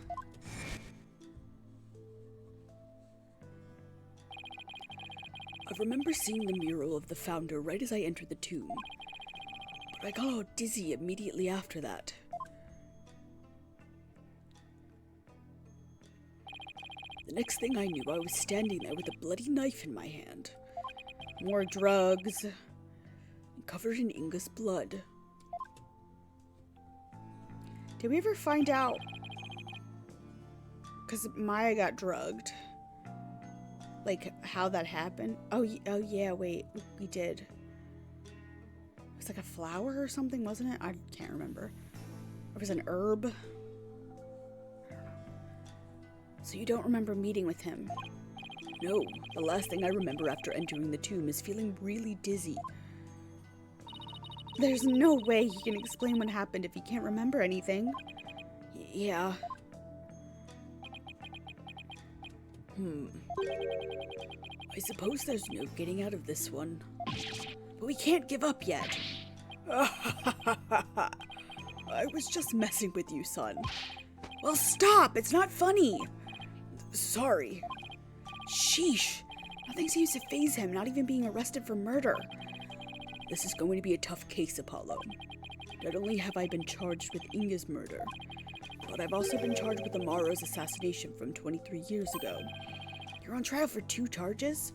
I remember seeing the mural of the founder right as I entered the tomb, but I got all dizzy immediately after that. The next thing I knew, I was standing there with a bloody knife in my hand. More drugs. Covered in Inga's blood. Did we ever find out? Because Maya got drugged. Like, how that happened? Oh yeah, wait. We did. It was like a flower or something, wasn't it? I can't remember. It was an herb. So you don't remember meeting with him? No. The last thing I remember after entering the tomb is feeling really dizzy. There's no way he can explain what happened if he can't remember anything. Yeah. I suppose there's no getting out of this one. But we can't give up yet. I was just messing with you, son. Well, stop! It's not funny! Sorry. Sheesh. Nothing seems to faze him, not even being arrested for murder. This is going to be a tough case, Apollo. Not only have I been charged with Inga's murder, but I've also been charged with Amaro's assassination from 23 years ago. You're on trial for 2 charges?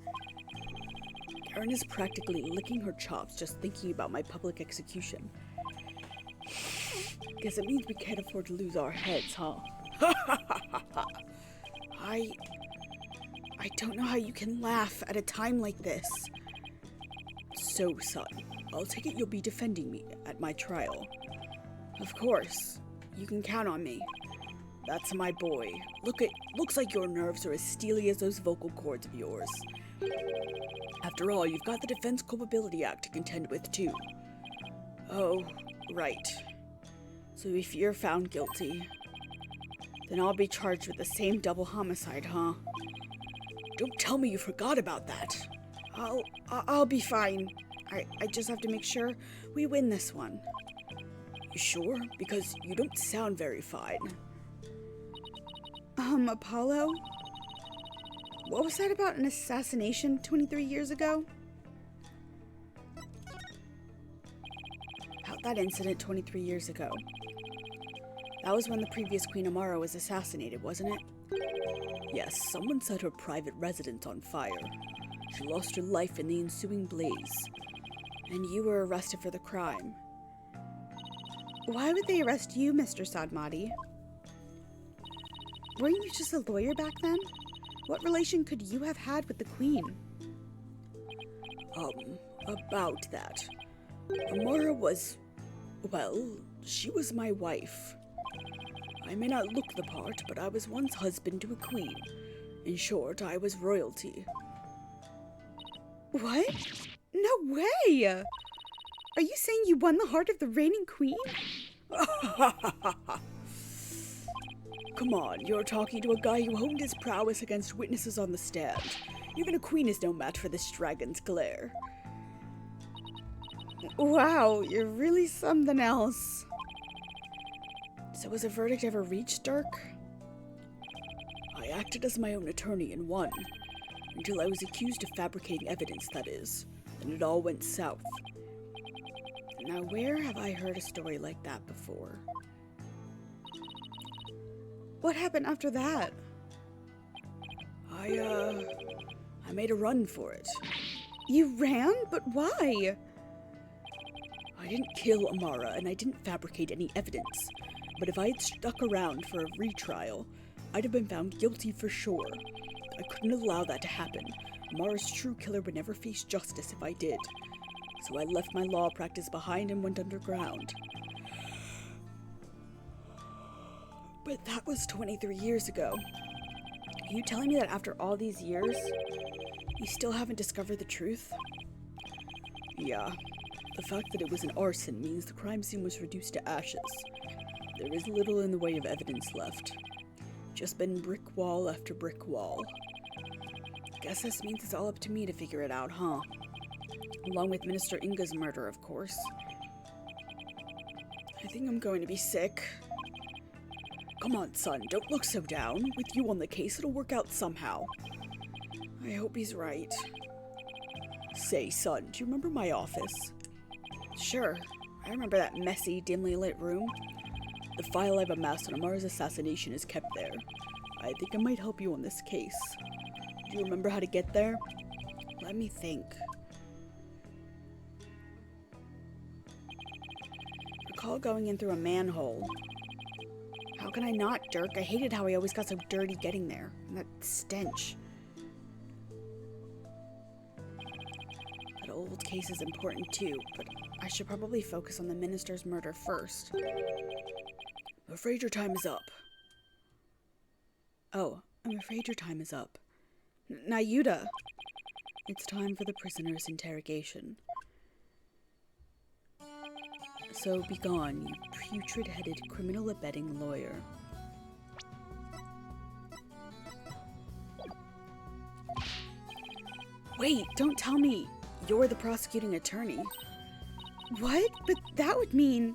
Karen is practically licking her chops just thinking about my public execution. Guess it means we can't afford to lose our heads, huh? I don't know how you can laugh at a time like this. So, son, I'll take it you'll be defending me at my trial. Of course. You can count on me. That's my boy. Looks like your nerves are as steely as those vocal cords of yours. After all, you've got the Defense Culpability Act to contend with, too. Oh, right. So if you're found guilty, then I'll be charged with the same double homicide, huh? Don't tell me you forgot about that. I'll be fine. I just have to make sure we win this one. You sure? Because you don't sound very fine. Apollo? What was that about an assassination 23 years ago? About that incident 23 years ago. That was when the previous Queen Amara was assassinated, wasn't it? Yes, someone set her private residence on fire. She lost her life in the ensuing blaze. And you were arrested for the crime. Why would they arrest you, Mr. Sadmati? Weren't you just a lawyer back then? What relation could you have had with the Queen? About that. Amara was, well, she was my wife. I may not look the part, but I was once husband to a queen. In short, I was royalty. What? No way! Are you saying you won the heart of the reigning queen? Come on, you're talking to a guy who honed his prowess against witnesses on the stand. Even a queen is no match for this dragon's glare. Wow, you're really something else. So was a verdict ever reached, Dirk? I acted as my own attorney and won. Until I was accused of fabricating evidence, that is. Then it all went south. Now, where have I heard a story like that before? What happened after that? I made a run for it. You ran? But why? I didn't kill Amara, and I didn't fabricate any evidence. But if I had stuck around for a retrial, I'd have been found guilty for sure. I couldn't allow that to happen. Amara's true killer would never face justice if I did. So I left my law practice behind and went underground. But that was 23 years ago. Are you telling me that after all these years, you still haven't discovered the truth? Yeah. The fact that it was an arson means the crime scene was reduced to ashes. There is little in the way of evidence left. Just been brick wall after brick wall. Guess this means it's all up to me to figure it out, huh? Along with Minister Inga's murder, of course. I think I'm going to be sick. Come on, son, don't look so down. With you on the case, it'll work out somehow. I hope he's right. Say, son, do you remember my office? Sure. I remember that messy, dimly lit room. The file I've amassed on Amara's assassination is kept there. I think I might help you on this case. Do you remember how to get there? Let me think. Recall going in through a manhole. How can I not, Dirk? I hated how I always got so dirty getting there. And that stench. That old case is important too, but I should probably focus on the minister's murder first. I'm afraid your time is up. Oh, I'm afraid your time is up. Nayuda! It's time for the prisoner's interrogation. So be gone, you putrid-headed criminal abetting lawyer. Wait, don't tell me you're the prosecuting attorney. What? But that would mean...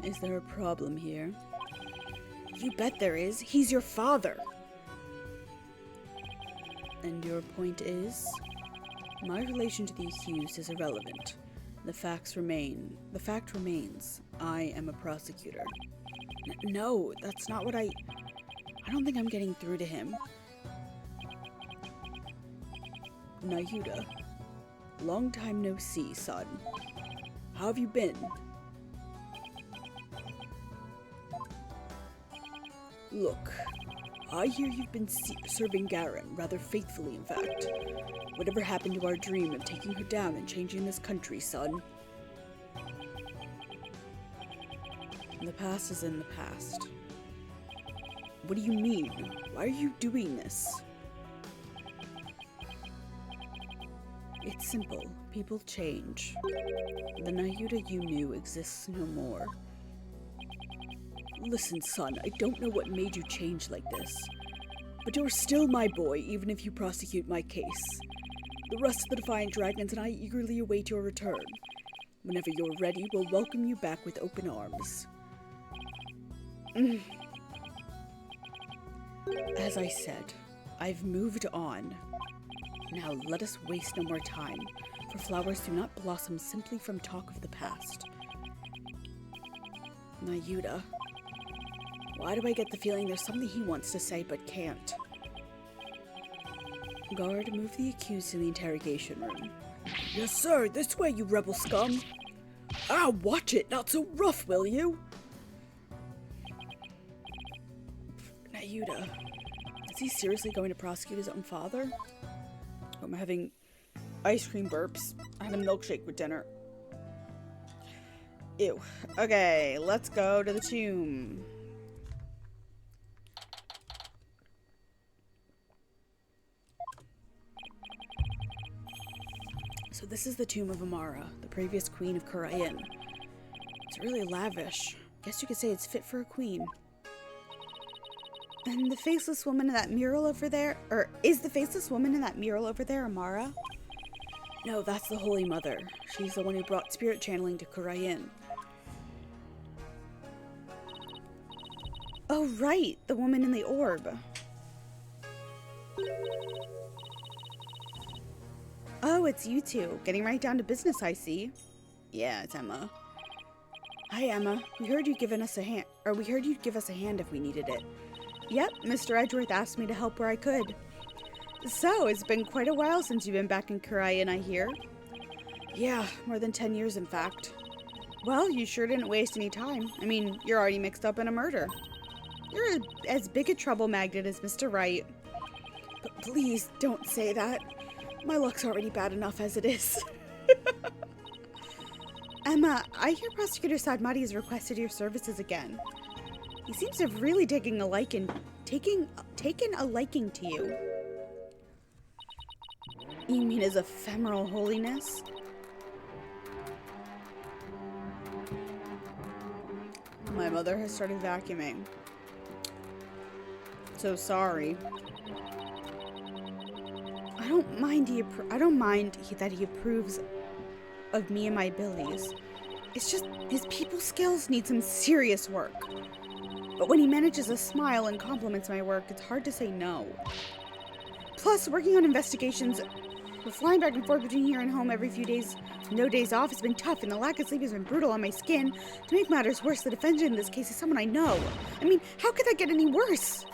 Is there a problem here? You bet there is. He's your father. And your point is? My relation to the accused is irrelevant. The fact remains. I am a prosecutor. No, that's not what I don't think I'm getting through to him. Nayuda. Long time no see, son. How have you been? Look, I hear you've been serving Garen, rather faithfully in fact. Whatever happened to our dream of taking her down and changing this country, son? The past is in the past. What do you mean? Why are you doing this? It's simple. People change. The Nayuta you knew exists no more. Listen, son, I don't know what made you change like this. But you're still my boy, even if you prosecute my case. The rest of the Defiant Dragons and I eagerly await your return. Whenever you're ready, we'll welcome you back with open arms. As I said, I've moved on. Now let us waste no more time, for flowers do not blossom simply from talk of the past. Nayuta. Why do I get the feeling there's something he wants to say but can't? Guard, move the accused to the interrogation room. Yes, sir. This way, you rebel scum. Ah, watch it. Not so rough, will you? Nayuta. Is he seriously going to prosecute his own father? I'm having ice cream burps. I had a milkshake with dinner. Ew. Okay, let's go to the tomb. So this is the tomb of Amara, the previous queen of Kurayan. It's really lavish. Guess you could say it's fit for a queen. And the faceless woman in that mural over there, or is the faceless woman in that mural over there Amara? No, that's the Holy Mother. She's the one who brought spirit channeling to Kurayan. Oh right, the woman in the orb. Oh, it's you two. Getting right down to business, I see. Yeah, it's Emma. Hi, Emma. We heard you'd give us a hand if we needed it. Yep, Mr. Edgeworth asked me to help where I could. So, it's been quite a while since you've been back in Kurayan, I hear. Yeah, more than 10 years, in fact. Well, you sure didn't waste any time. I mean, you're already mixed up in a murder. You're as big a trouble magnet as Mr. Wright. But please, don't say that. My luck's already bad enough as it is. Emma, I hear Prosecutor Sadmati has requested your services again. He seems to have really taken a liking to you. You mean his ephemeral holiness? My mother has started vacuuming. So sorry. I don't mind that he approves of me and my abilities. It's just his people skills need some serious work. But when he manages to smile and compliments my work, it's hard to say no. Plus, working on investigations, we're flying back and forth between here and home every few days. No days off has been tough, and the lack of sleep has been brutal on my skin. To make matters worse, the defendant in this case is someone I know. I mean, how could that get any worse?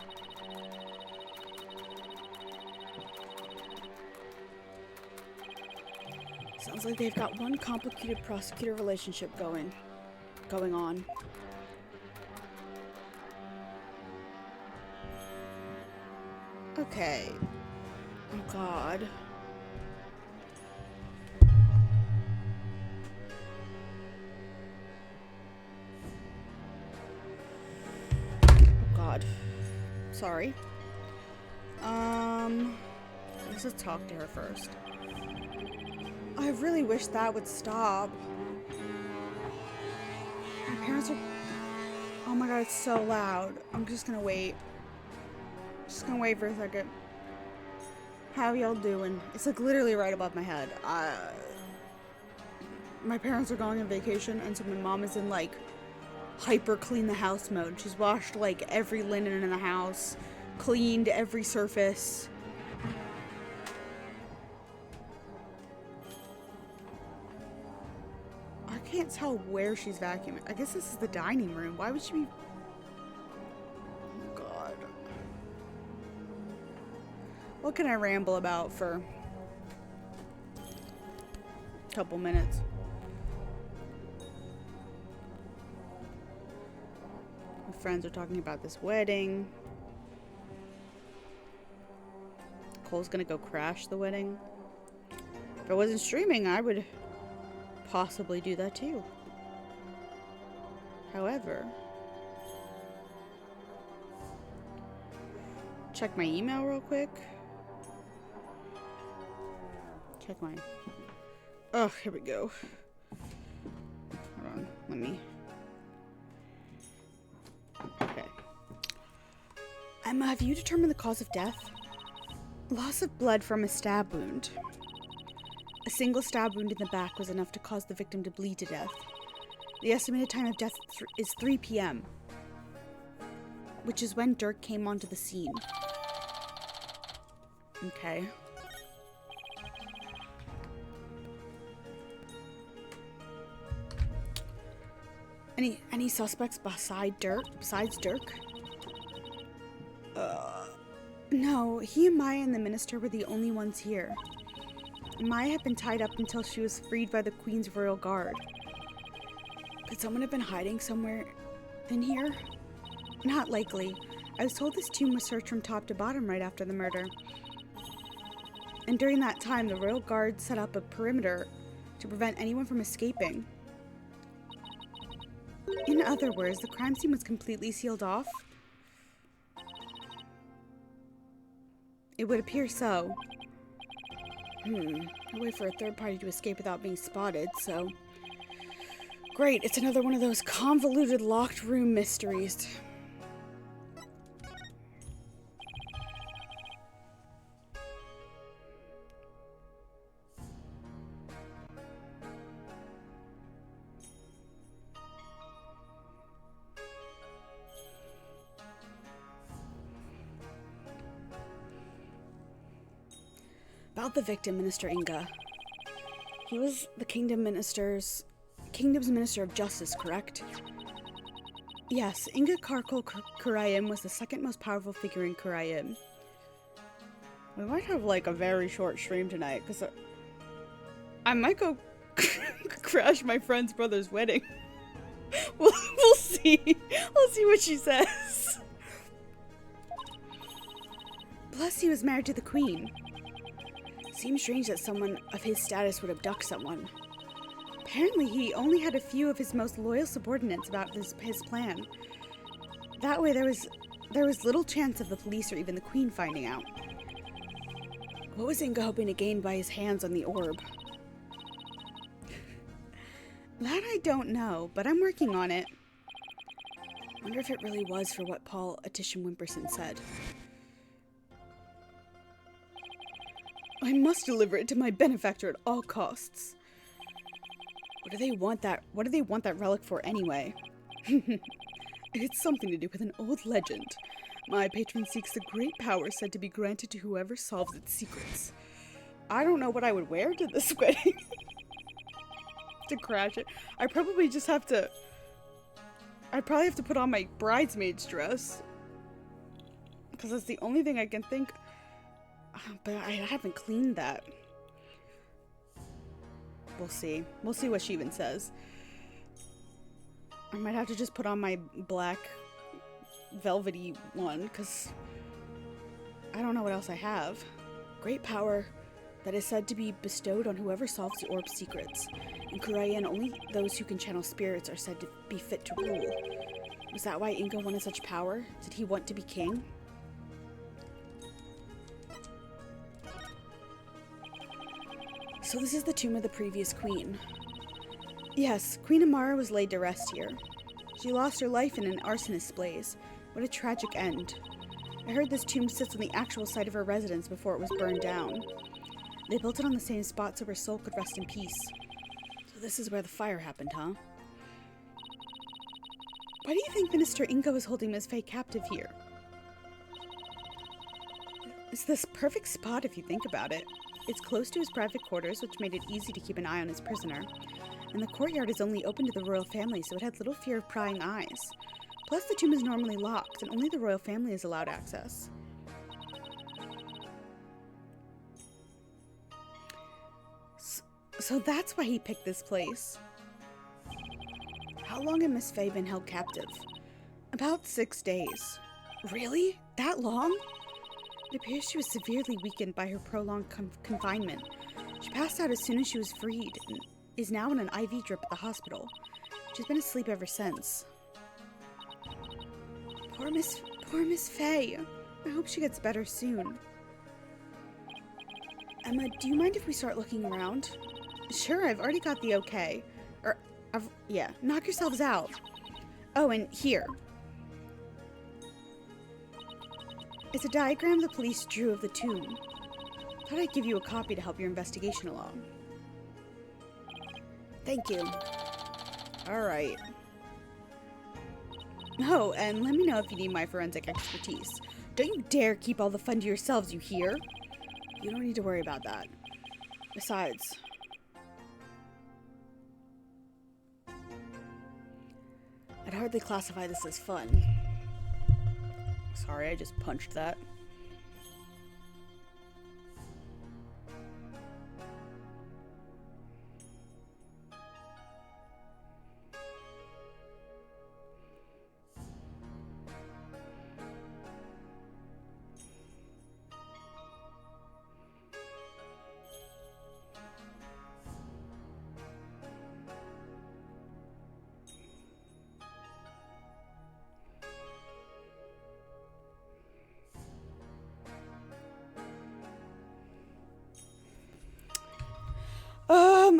Sounds like they've got one complicated prosecutor relationship going on. Okay. Oh God. Oh God. Sorry. Let's just talk to her first. I really wish that would stop. My parents are... Oh my God, it's so loud. I'm just gonna wait. Just gonna wait for a second. How y'all doing? It's like literally right above my head. My parents are going on vacation, and so my mom is in like hyper clean the house mode. She's washed like every linen in the house, cleaned every surface. I can't tell where she's vacuuming. I guess this is the dining room. Why would she be... Oh God. What can I ramble about for a couple minutes? My friends are talking about this wedding. Cole's gonna go crash the wedding. If I wasn't streaming, I would possibly do that too. However, check my email real quick. Check my... Oh, here we go. Hold on, let me... Okay. Emma, have you determined the cause of death? Loss of blood from a stab wound. A single stab wound in the back was enough to cause the victim to bleed to death. The estimated time of death is 3 p.m., which is when Dirk came onto the scene. Okay. Any suspects besides Dirk? No, he and Maya and the minister were the only ones here. Maya had been tied up until she was freed by the Queen's Royal Guard. Could someone have been hiding somewhere in here? Not likely. I was told this tomb was searched from top to bottom right after the murder. And during that time, the Royal Guard set up a perimeter to prevent anyone from escaping. In other words, the crime scene was completely sealed off? It would appear so. No way for a third party to escape without being spotted, so... Great, it's another one of those convoluted locked room mysteries. About the victim, Minister Inga. He was the Kingdom's Minister of Justice, correct? Yes, Inga Karkol Kurayim was the second most powerful figure in Kurayim. We might have like a very short stream tonight, because I might go crash my friend's brother's wedding. We'll see. We'll see what she says. Plus, he was married to the Queen. Seems strange that someone of his status would abduct someone. Apparently, he only had a few of his most loyal subordinates about his plan. That way, there was little chance of the police or even the Queen finding out. What was Inga hoping to gain by his hands on the orb? That I don't know, but I'm working on it. Wonder if it really was for what Paul Atisham Wimperson said. I must deliver it to my benefactor at all costs. What do they want that relic for anyway? It's something to do with an old legend. My patron seeks the great power said to be granted to whoever solves its secrets. I don't know what I would wear to this wedding. To crash it. I'd probably have to put on my bridesmaid's dress. Because that's the only thing I can think. But I haven't cleaned that. We'll see. We'll see what she even says. I might have to just put on my black velvety one, because I don't know what else I have. Great power that is said to be bestowed on whoever solves the orb's secrets. In Kurayan, only those who can channel spirits are said to be fit to rule. Was that why Inga wanted such power? Did he want to be king? So this is the tomb of the previous queen. Yes, Queen Amara was laid to rest here. She lost her life in an arsonist blaze. What a tragic end. I heard this tomb sits on the actual site of her residence before it was burned down. They built it on the same spot so her soul could rest in peace. So this is where the fire happened, huh? Why do you think Minister Inga was holding Ms. Faye captive here? It's this perfect spot if you think about it. It's close to his private quarters, which made it easy to keep an eye on his prisoner. And the courtyard is only open to the royal family, so it had little fear of prying eyes. Plus, the tomb is normally locked, and only the royal family is allowed access. So that's why he picked this place. How long had Miss Faye been held captive? About 6 days. Really? That long? It appears she was severely weakened by her prolonged confinement. She passed out as soon as she was freed and is now in an IV drip at the hospital. She's been asleep ever since. Poor Miss Faye. I hope she gets better soon. Emma, do you mind if we start looking around? Sure, I've already got the okay. Yeah, knock yourselves out. Oh, and here. It's a diagram the police drew of the tomb. Thought I'd give you a copy to help your investigation along. Thank you. Alright. Oh, and let me know if you need my forensic expertise. Don't you dare keep all the fun to yourselves, you hear? You don't need to worry about that. Besides... I'd hardly classify this as fun. Sorry, I just punched that.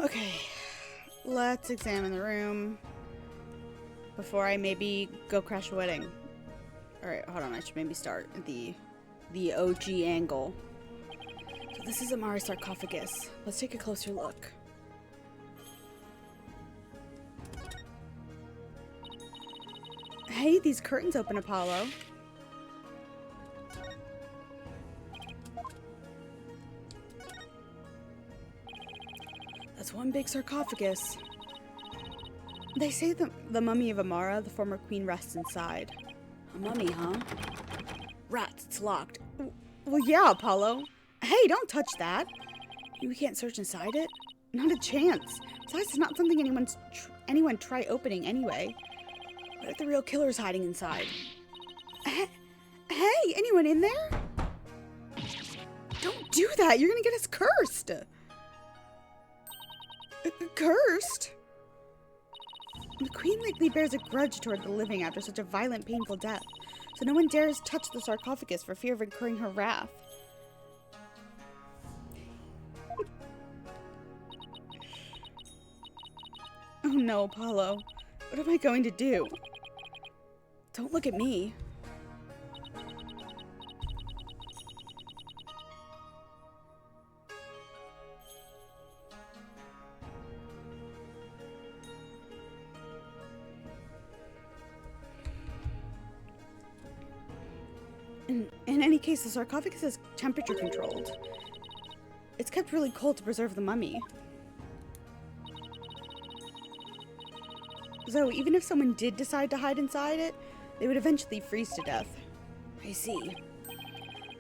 Okay. Let's examine the room before I maybe go crash a wedding. Alright, hold on. I should maybe start at the OG angle. So this is Amara's sarcophagus. Let's take a closer look. Hey, these curtains open, Apollo. That's one big sarcophagus. They say the mummy of Amara, the former queen, rests inside. A mummy, huh? Rats, it's locked. Well, yeah, Apollo. Hey, don't touch that. We can't search inside it? Not a chance. Besides, it's not something anyone try opening anyway. What if the real killer's hiding inside? Hey, anyone in there? Don't do that. You're gonna get us cursed. Cursed? The queen likely bears a grudge toward the living after such a violent, painful death, so no one dares touch the sarcophagus for fear of incurring her wrath. Oh no, Apollo. What am I going to do? Don't look at me. In any case, the sarcophagus is temperature controlled. It's kept really cold to preserve the mummy. So even if someone did decide to hide inside it, they would eventually freeze to death. I see.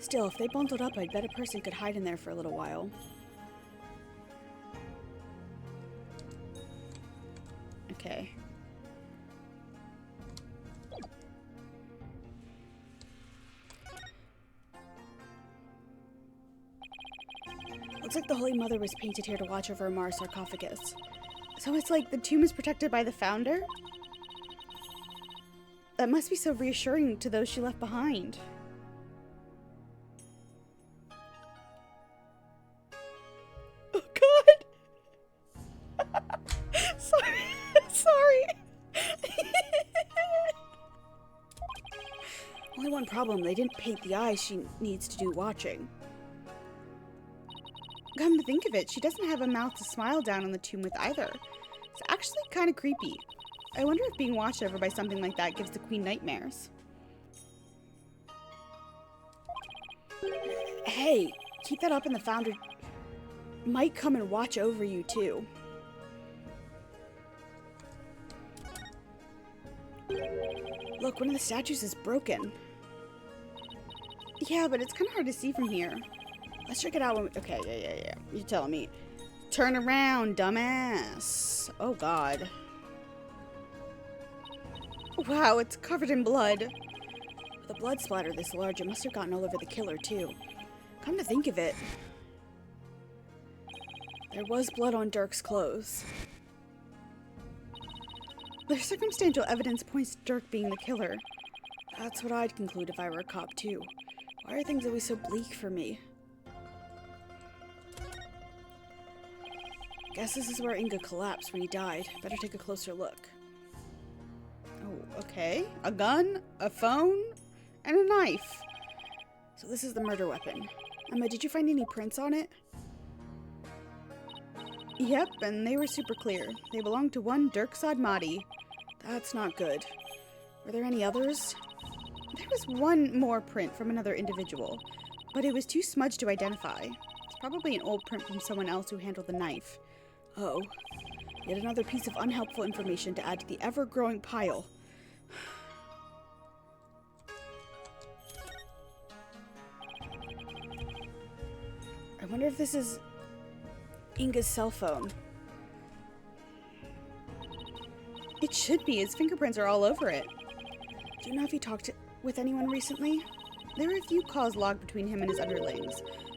Still, if they bundled up, I bet a person could hide in there for a little while. Okay. Looks like the Holy Mother was painted here to watch over Amara's sarcophagus. So it's like the tomb is protected by the founder? That must be so reassuring to those she left behind. Oh God! Sorry. Only one problem, they didn't paint the eyes she needs to do watching. Come to think of it, she doesn't have a mouth to smile down on the tomb with either. It's actually kind of creepy. I wonder if being watched over by something like that gives the queen nightmares. Hey, keep that up and the founder might come and watch over you too. Look, one of the statues is broken. Yeah, but it's kind of hard to see from here. Let's check it out when we... Okay, yeah. You're telling me. Turn around, dumbass. Oh, God. Wow, it's covered in blood. With a blood splatter this large, it must have gotten all over the killer, too. Come to think of it, there was blood on Dirk's clothes. The circumstantial evidence points to Dirk being the killer. That's what I'd conclude if I were a cop, too. Why are things always so bleak for me? Guess this is where Inga collapsed when he died. Better take a closer look. Oh, okay. A gun, a phone, and a knife. So this is the murder weapon. Emma, did you find any prints on it? Yep, and they were super clear. They belonged to one Dirk Sadmati. That's not good. Were there any others? There was one more print from another individual, but it was too smudged to identify. It's probably an old print from someone else who handled the knife. Oh, yet another piece of unhelpful information to add to the ever-growing pile. I wonder if this is Inga's cell phone. It should be. His fingerprints are all over it. Do you know if he talked with anyone recently? There were a few calls logged between him and his underlings.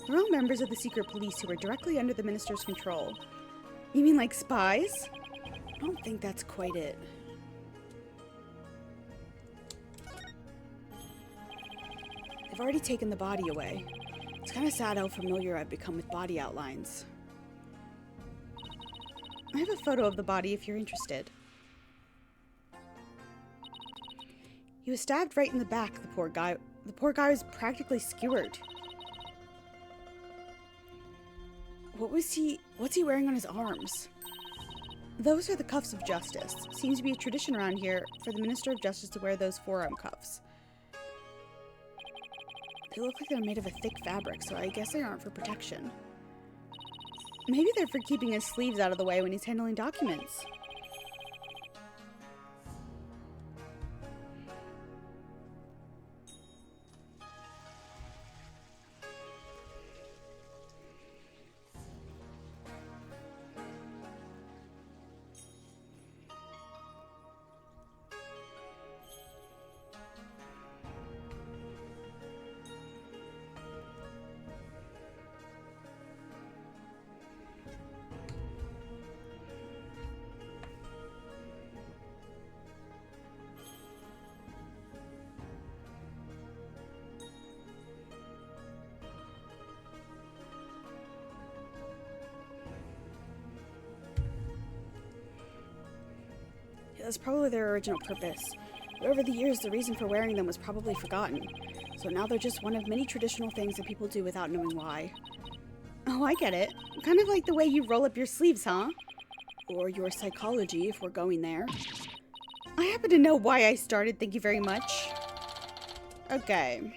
They're all members of the secret police who were directly under the minister's control. You mean like spies? I don't think that's quite it. They've already taken the body away. It's kind of sad how familiar I've become with body outlines. I have a photo of the body if you're interested. He was stabbed right in the back, the poor guy. The poor guy was practically skewered. What's he wearing on his arms? Those are the cuffs of justice. Seems to be a tradition around here for the Minister of Justice to wear those forearm cuffs. They look like they're made of a thick fabric, so I guess they aren't for protection. Maybe they're for keeping his sleeves out of the way when he's handling documents. That's probably their original purpose. But over the years, the reason for wearing them was probably forgotten. So now they're just one of many traditional things that people do without knowing why. Oh, I get it. Kind of like the way you roll up your sleeves, huh? Or your psychology, if we're going there. I happen to know why I started, thank you very much. Okay.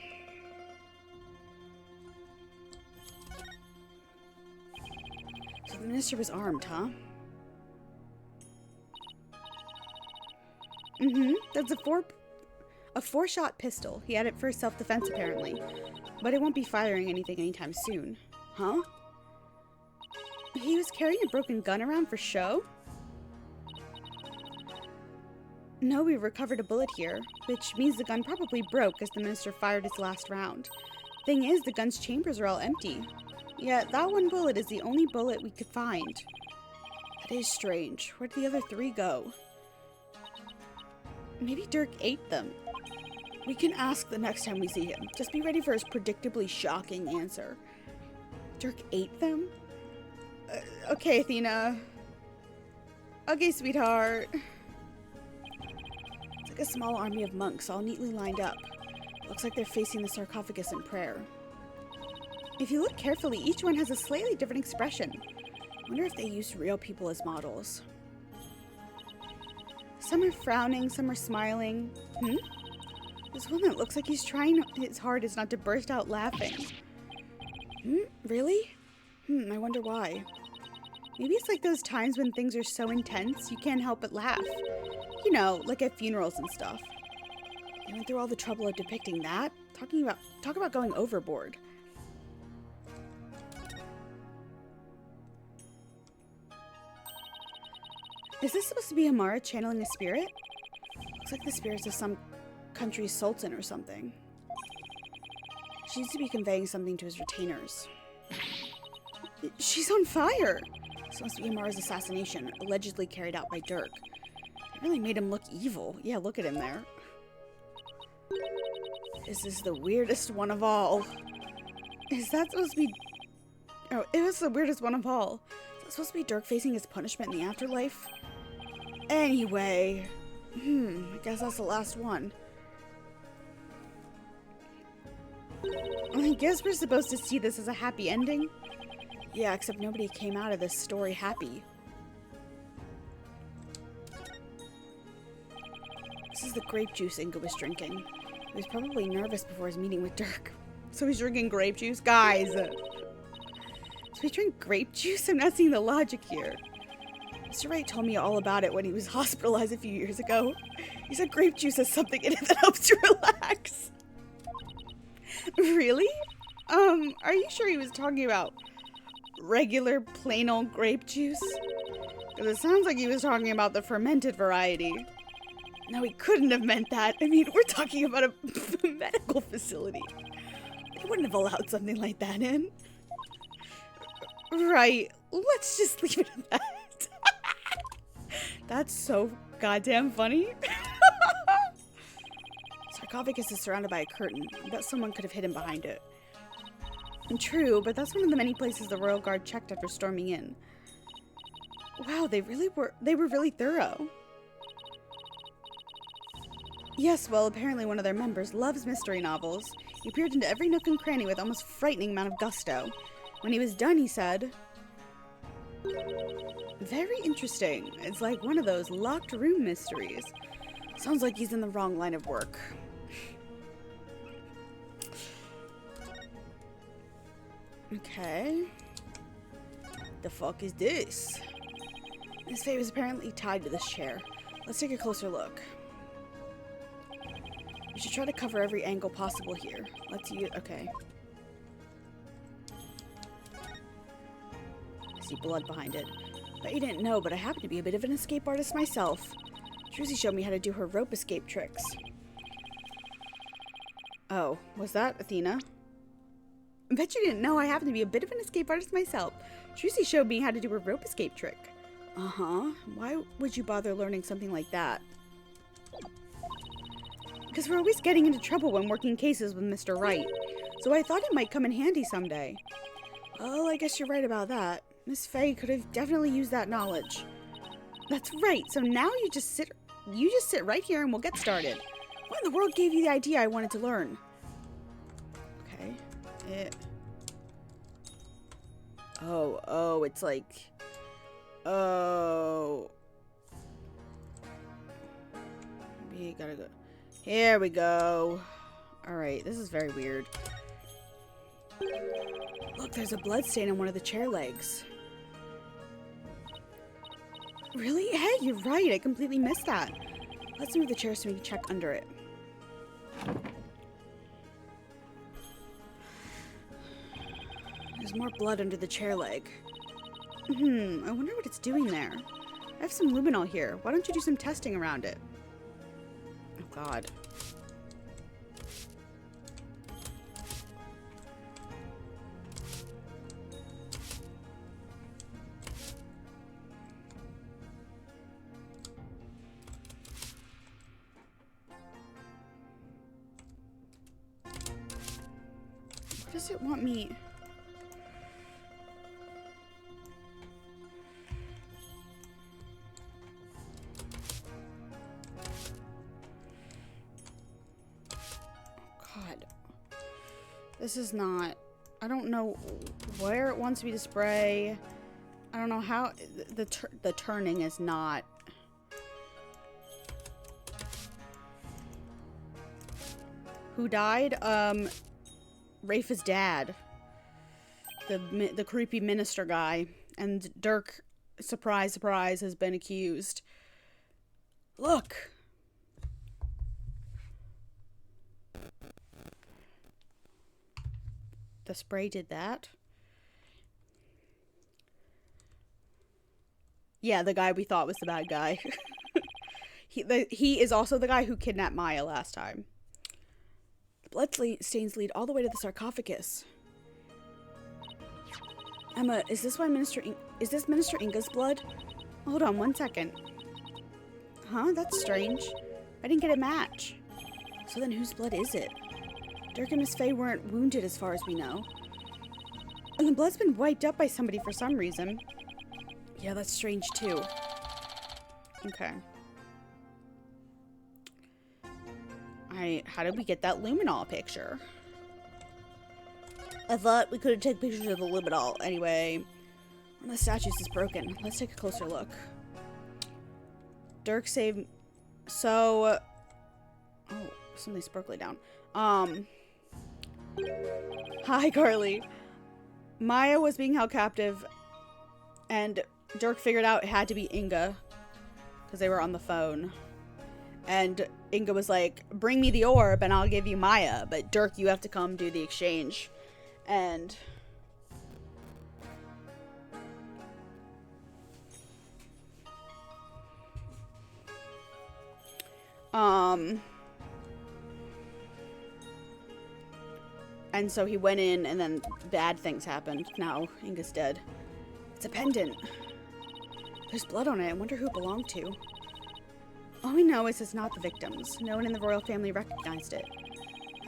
So the minister was armed, huh? That's a four-shot pistol. He had it for self-defense, apparently. But it won't be firing anything anytime soon. Huh? He was carrying a broken gun around for show? No, we recovered a bullet here, which means the gun probably broke as the minister fired his last round. Thing is, the gun's chambers are all empty. Yet that one bullet is the only bullet we could find. That is strange. Where'd the other three go? Maybe Dirk ate them. We can ask the next time we see him. Just be ready for his predictably shocking answer. Dirk ate them? Okay, Athena. Okay, sweetheart. It's like a small army of monks all neatly lined up. Looks like they're facing the sarcophagus in prayer. If you look carefully, each one has a slightly different expression. Wonder if they used real people as models. Some are frowning, some are smiling. This one that looks like he's trying his hardest not to burst out laughing. Really? I wonder why. Maybe it's like those times when things are so intense you can't help but laugh. You know, like at funerals and stuff. They went through all the trouble of depicting that? Talk about going overboard. Is this supposed to be Amara channeling a spirit? Looks like the spirits of some country's sultan or something. She needs to be conveying something to his retainers. She's on fire! This must be Amara's assassination, allegedly carried out by Dirk. It really made him look evil. Yeah, look at him there. This is the weirdest one of all. Is that supposed to be... Oh, it was the weirdest one of all. Is that supposed to be Dirk facing his punishment in the afterlife? Anyway... I guess that's the last one. I guess we're supposed to see this as a happy ending? Yeah, except nobody came out of this story happy. This is the grape juice Inga was drinking. He was probably nervous before his meeting with Dirk. So he's drinking grape juice? Guys! So he drank grape juice? I'm not seeing the logic here. Mr. Wright told me all about it when he was hospitalized a few years ago. He said grape juice has something in it that helps you relax. Really? Are you sure he was talking about regular plain old grape juice? Because it sounds like he was talking about the fermented variety. No, he couldn't have meant that. I mean, we're talking about a medical facility. They wouldn't have allowed something like that in. Right. Let's just leave it at that. That's so goddamn funny. Sarcophagus is surrounded by a curtain. I bet someone could have hidden behind it. And true, but that's one of the many places the Royal Guard checked after storming in. Wow, they were really thorough. Yes, well, apparently one of their members loves mystery novels. He peered into every nook and cranny with almost frightening amount of gusto. When he was done, he said, "Very interesting. It's like one of those locked room mysteries. Sounds like he's in the wrong line of work." Okay. The fuck is this? His fate was apparently tied to this chair. Let's take a closer look. We should try to cover every angle possible here. Let's use... Okay. I see blood behind it. Bet you didn't know, but I happen to be a bit of an escape artist myself. Trucy showed me how to do her rope escape tricks. Oh, was that Athena? I bet you didn't know I happen to be a bit of an escape artist myself. Trucy showed me how to do her rope escape trick. Uh-huh. Why would you bother learning something like that? Because we're always getting into trouble when working cases with Mr. Wright. So I thought it might come in handy someday. Well, I guess you're right about that. Miss Faye could have definitely used that knowledge. That's right. So now you just sit right here and we'll get started. What in the world gave you the idea I wanted to learn? Okay. Oh, it's like... Oh. We gotta go. Here we go. Alright, this is very weird. Look, there's a blood stain on one of the chair legs. Really? Hey, you're right. I completely missed that. Let's move the chair so we can check under it. There's more blood under the chair leg. I wonder what it's doing there. I have some luminol here. Why don't you do some testing around it? Oh, God. What does it want me... This is not... I don't know where it wants me to spray. I don't know how... The turning is not... Who died? Rafa's dad. The creepy minister guy. And Dirk, surprise, surprise, has been accused. Look! The spray did that. Yeah, the guy we thought was the bad guy. He is also the guy who kidnapped Maya last time. The blood stains lead all the way to the sarcophagus. Emma, is this Minister Inga's blood? Hold on 1 second. Huh? That's strange. I didn't get a match. So then whose blood is it? Dirk and Miss Faye weren't wounded as far as we know. And the blood's been wiped up by somebody for some reason. Yeah, that's strange too. Okay. How did we get that luminol picture? I thought we could have taken pictures of the luminol. Anyway, one of the statues is broken. Let's take a closer look. Dirk saved... So... Oh, something's sparkly down. Hi, Carly. Maya was being held captive, and Dirk figured out it had to be Inga, because they were on the phone. And Inga was like, bring me the orb and I'll give you Maya, but Dirk, you have to come do the exchange. And... And so he went in, and then bad things happened. Now Inga's dead. It's a pendant. There's blood on it. I wonder who it belonged to. All we know is it's not the victims. No one in the royal family recognized it.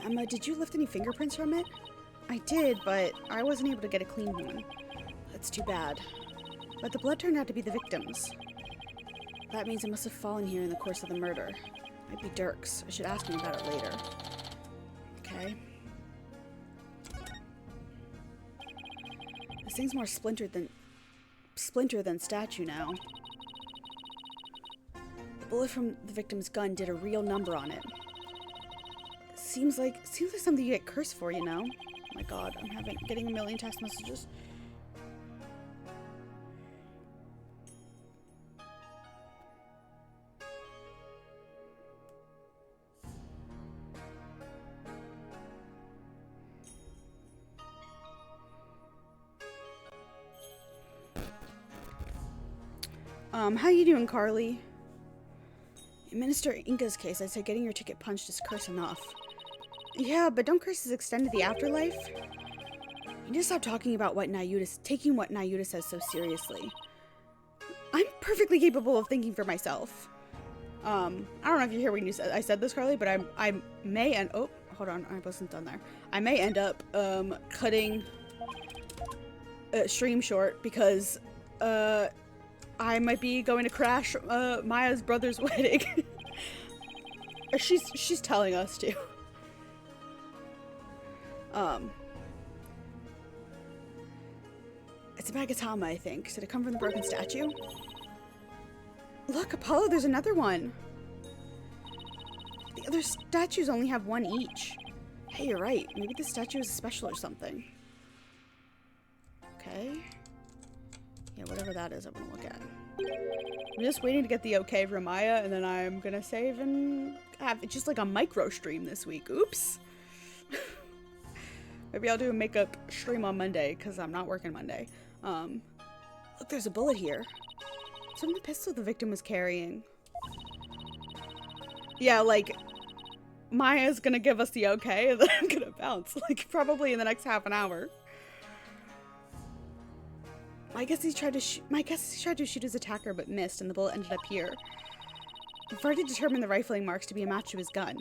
Emma, did you lift any fingerprints from it? I did, but I wasn't able to get a clean one. That's too bad. But the blood turned out to be the victims. That means it must have fallen here in the course of the murder. Might be Dirk's. I should ask him about it later. Okay. This thing's more splinter than statue now. The bullet from the victim's gun did a real number on it. Seems like something you get cursed for, you know? Oh my god, I'm getting a million text messages. How you doing, Carly? In Minister Inga's case, I'd say getting your ticket punched is curse enough. Yeah, but don't curses extend to the afterlife? You need to stop talking about taking what Nayuta says so seriously. I'm perfectly capable of thinking for myself. I don't know if you hear when I said this, Carly, but I may end... Oh, hold on, I wasn't done there. I may end up, cutting a stream short because, I might be going to crash Maya's brother's wedding. She's telling us to. It's a Magatama, I think. Did it come from the broken statue? Look, Apollo, there's another one. The other statues only have one each. Hey, you're right. Maybe the statue is special or something. Okay. Yeah, whatever that is, I'm gonna look at. I'm just waiting to get the okay from Maya, and then I'm gonna save and have just like a micro stream this week. Oops. Maybe I'll do a makeup stream on Monday, because I'm not working Monday. Look, there's a bullet here. It's from the pistol the victim was carrying. Yeah, like, Maya's gonna give us the okay, and then I'm gonna bounce. Like, probably in the next half an hour. I guess he tried to shoot his attacker but missed, and the bullet ended up here. I've already determined the rifling marks to be a match to his gun.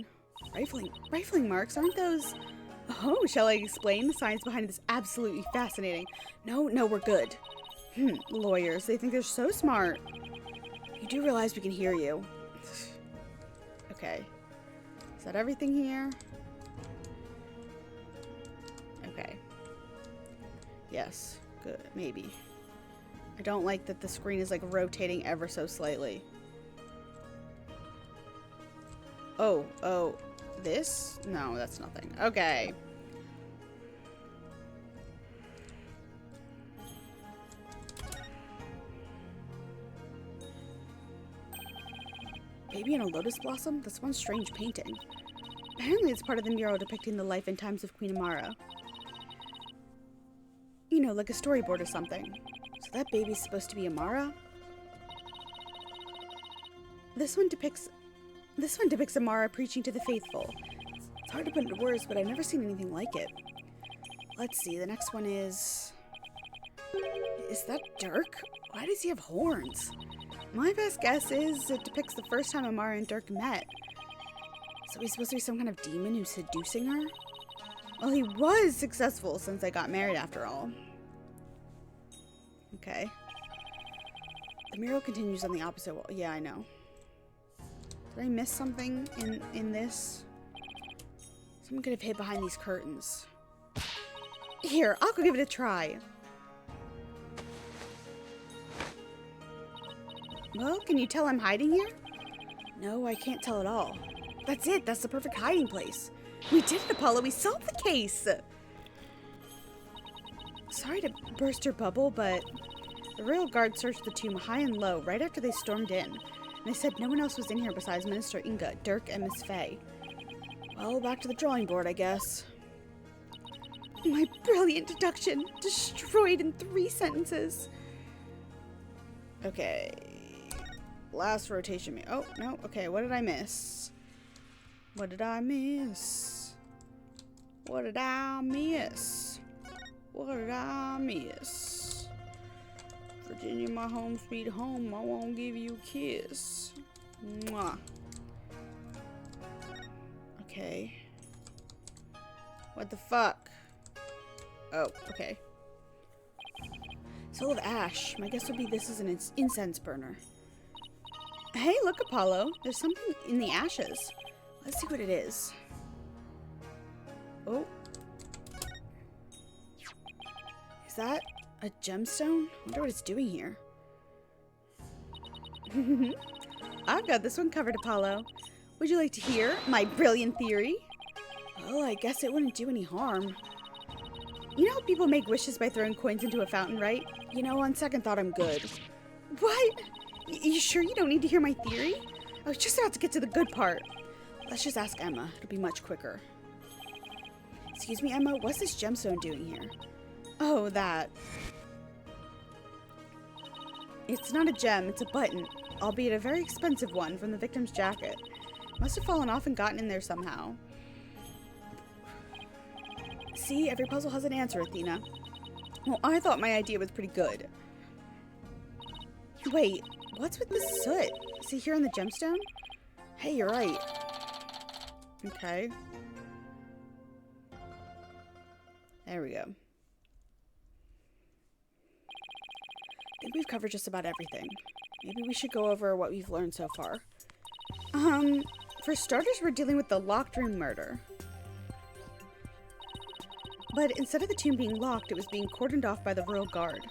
Rifling marks? Aren't those... Oh, shall I explain? The science behind this is absolutely fascinating. No, we're good. Lawyers, they think they're so smart. You do realize we can hear you. Okay. Is that everything here? Okay. Yes. Good. Maybe. I don't like that the screen is like rotating ever so slightly. Oh, this? No, that's nothing. Okay. Baby in a lotus blossom? That's one strange painting. Apparently it's part of the mural depicting the life and times of Queen Amara. You know, like a storyboard or something. So that baby's supposed to be Amara? This one depicts Amara preaching to the faithful. It's hard to put into words, but I've never seen anything like it. Let's see, the next one is that Dirk? Why does he have horns? My best guess is it depicts the first time Amara and Dirk met. So he's supposed to be some kind of demon who's seducing her? Well, he was successful since they got married after all. Okay. The mural continues on the opposite wall. Yeah, I know. Did I miss something in this? Someone could have hid behind these curtains. Here, I'll go give it a try. Well, can you tell I'm hiding here? No, I can't tell at all. That's it. That's the perfect hiding place. We did it, Apollo. We solved the case. Sorry to burst your bubble, but the royal guard searched the tomb high and low right after they stormed in. And they said no one else was in here besides Minister Inga, Dirk, and Miss Fay. Well, back to the drawing board, I guess. My brilliant deduction destroyed in 3 sentences. Okay. Last rotation. Oh, no. Okay, what did I miss? What did I miss? What did I miss? What did I miss? Virginia, my home sweet home, I won't give you a kiss. Mwah. Okay. What the fuck? Oh, okay. It's full of ash. My guess would be this is an incense burner. Hey, look, Apollo. There's something in the ashes. Let's see what it is. Oh. Is that a gemstone? I wonder what it's doing here. I've got this one covered, Apollo. Would you like to hear my brilliant theory? Well, I guess it wouldn't do any harm. You know how people make wishes by throwing coins into a fountain, right? You know, on second thought, I'm good. What? You sure you don't need to hear my theory? I was just about to get to the good part. Let's just ask Emma. It'll be much quicker. Excuse me, Emma, what's this gemstone doing here? Oh, that. It's not a gem, it's a button, albeit a very expensive one from the victim's jacket. Must have fallen off and gotten in there somehow. See, every puzzle has an answer, Athena. Well, I thought my idea was pretty good. Wait, what's with the soot? Is it here on the gemstone? Hey, you're right. Okay. There we go. I think we've covered just about everything. Maybe we should go over what we've learned so far. For starters, we're dealing with the locked room murder. But instead of the tomb being locked, it was being cordoned off by the royal guard.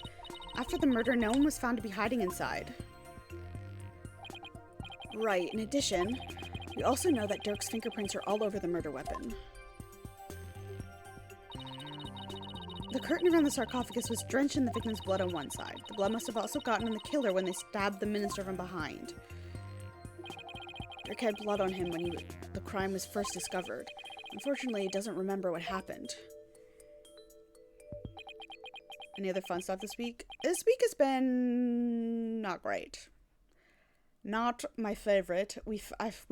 After the murder, no one was found to be hiding inside. Right, in addition, we also know that Dirk's fingerprints are all over the murder weapon. The curtain around the sarcophagus was drenched in the victim's blood on one side. The blood must have also gotten on the killer when they stabbed the minister from behind. Dirk had blood on him when the crime was first discovered. Unfortunately, he doesn't remember what happened. Any other fun stuff this week? This week has been not great. Not my favorite. We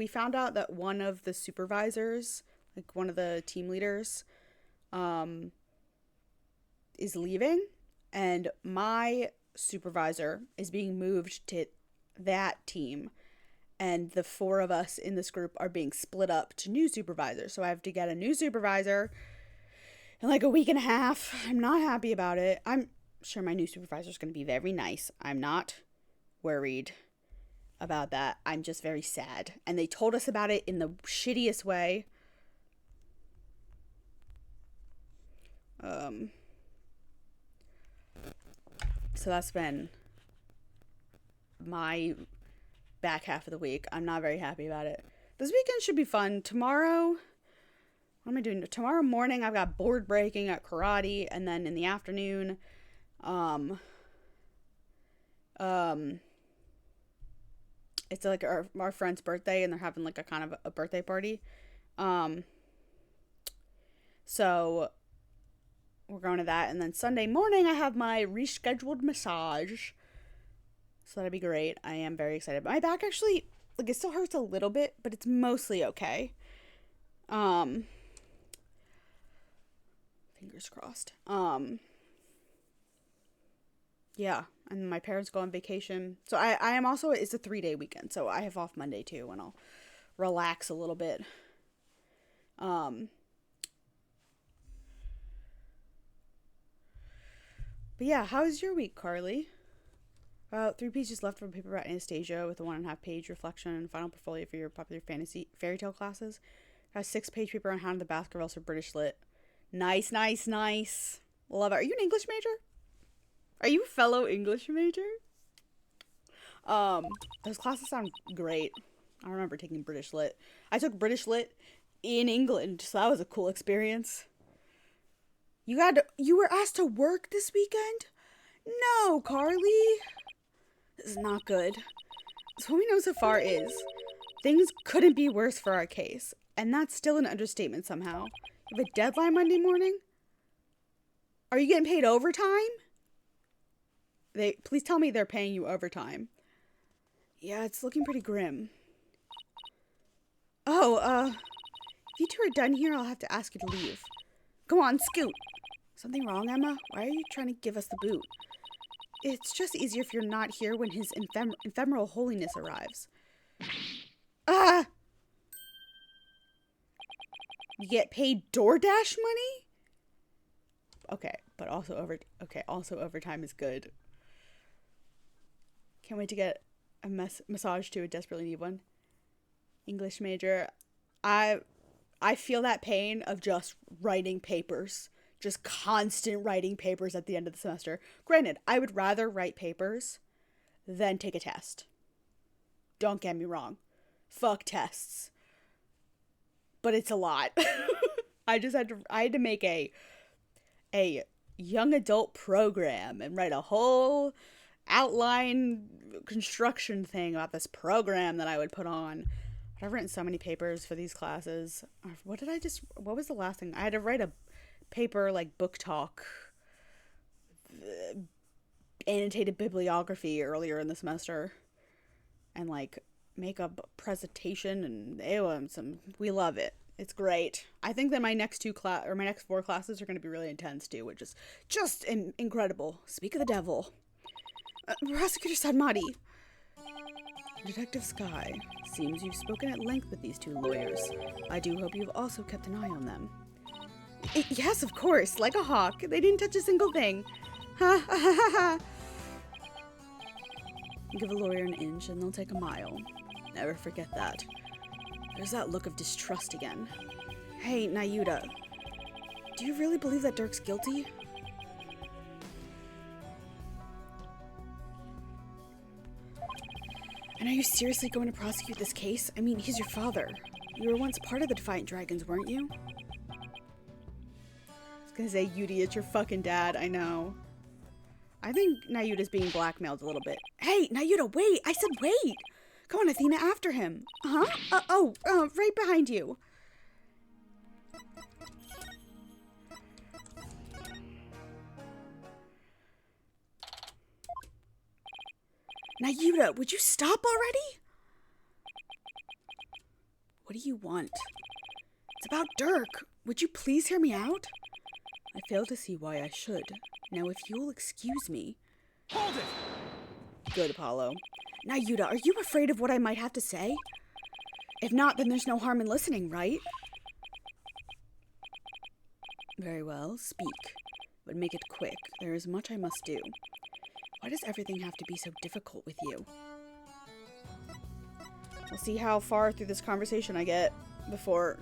found out that one of the supervisors, like one of the team leaders, is leaving, and my supervisor is being moved to that team, and the 4 of us in this group are being split up to new supervisors. So I have to get a new supervisor in like a week and a half. I'm not happy about it. I'm sure my new supervisor is going to be very nice. I'm not worried about that. I'm just very sad. And they told us about it in the shittiest way. So that's been my back half of the week. I'm not very happy about it. This weekend should be fun. Tomorrow, what am I doing? Tomorrow morning, I've got board breaking at karate, and then in the afternoon, it's like our friend's birthday, and they're having like a kind of a birthday party. So we're going to that, and then Sunday morning I have my rescheduled massage. So that'll be great. I am very excited. My back actually, like, it still hurts a little bit, but it's mostly okay. Fingers crossed. Yeah, and my parents go on vacation. So I am also, it's a 3-day weekend, so I have off Monday too, and I'll relax a little bit. But yeah, how's your week, Carly? About 3 pages left from paper about Anastasia with a 1.5-page reflection and final portfolio for your popular fantasy fairy tale classes. Got a 6-page paper on Hound of the Baskervilles for British Lit. Nice, nice, nice. Love it. Are you an English major? Are you a fellow English major? Those classes sound great. I remember taking British Lit. I took British Lit in England, so that was a cool experience. You were asked to work this weekend? No, Carly. This is not good. So what we know so far is things couldn't be worse for our case, and that's still an understatement somehow. You have a deadline Monday morning? Are you getting paid overtime? Please tell me they're paying you overtime. Yeah, it's looking pretty grim. Oh, if you two are done here, I'll have to ask you to leave. Go on, scoot. Something wrong, Emma? Why are you trying to give us the boot? It's just easier if you're not here when his ephemeral holiness arrives. Ah! You get paid DoorDash money? Okay, but also overtime is good. Can't wait to get a massage too. I desperately need one. English major. I feel that pain of just writing papers. Just constant writing papers at the end of the semester. Granted, I would rather write papers than take a test. Don't get me wrong. Fuck tests. But it's a lot. I had to make a young adult program and write a whole outline construction thing about this program that I would put on. I've written so many papers for these classes. What was the last thing? I had to write a paper, like book talk, annotated bibliography earlier in the semester, and like make a presentation, and we love it. It's great. I think that my next 4 classes are going to be really intense too, which is just incredible. Speak of the devil. Prosecutor Sadmati. Detective Sky, seems you've spoken at length with these 2 lawyers. I do hope you've also kept an eye on them. Yes, of course, like a hawk. They didn't touch a single thing. Ha ha ha ha. Give a lawyer an inch and they'll take a mile. Never forget that. There's that look of distrust again. Hey, Nayuta. Do you really believe that Dirk's guilty? And are you seriously going to prosecute this case? I mean, he's your father. You were once part of the Defiant Dragons, weren't you? I was gonna say, Yudi, it's your fucking dad, I know. I think Nayuta's being blackmailed a little bit. Hey, Nayuta, wait! I said wait! Come on, Athena, after him. Huh? Right behind you. Nayuta, would you stop already? What do you want? It's about Dirk. Would you please hear me out? I fail to see why I should. Now, if you'll excuse me... Hold it! Good, Apollo. Nayuta, are you afraid of what I might have to say? If not, then there's no harm in listening, right? Very well, speak. But make it quick. There is much I must do. Why does everything have to be so difficult with you? We'll see how far through this conversation I get before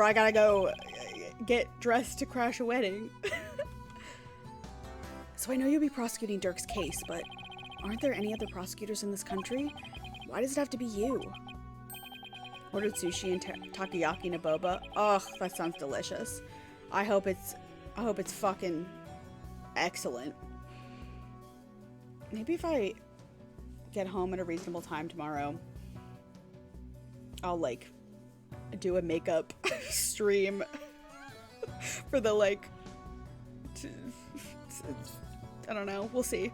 I gotta go get dressed to crash a wedding. So I know you'll be prosecuting Dirk's case, but aren't there any other prosecutors in this country? Why does it have to be you? Ordered sushi and takoyaki and a boba. Ugh, that sounds delicious. I hope it's fucking excellent. Maybe if I get home at a reasonable time tomorrow, I'll like do a makeup stream for the like I don't know, we'll see.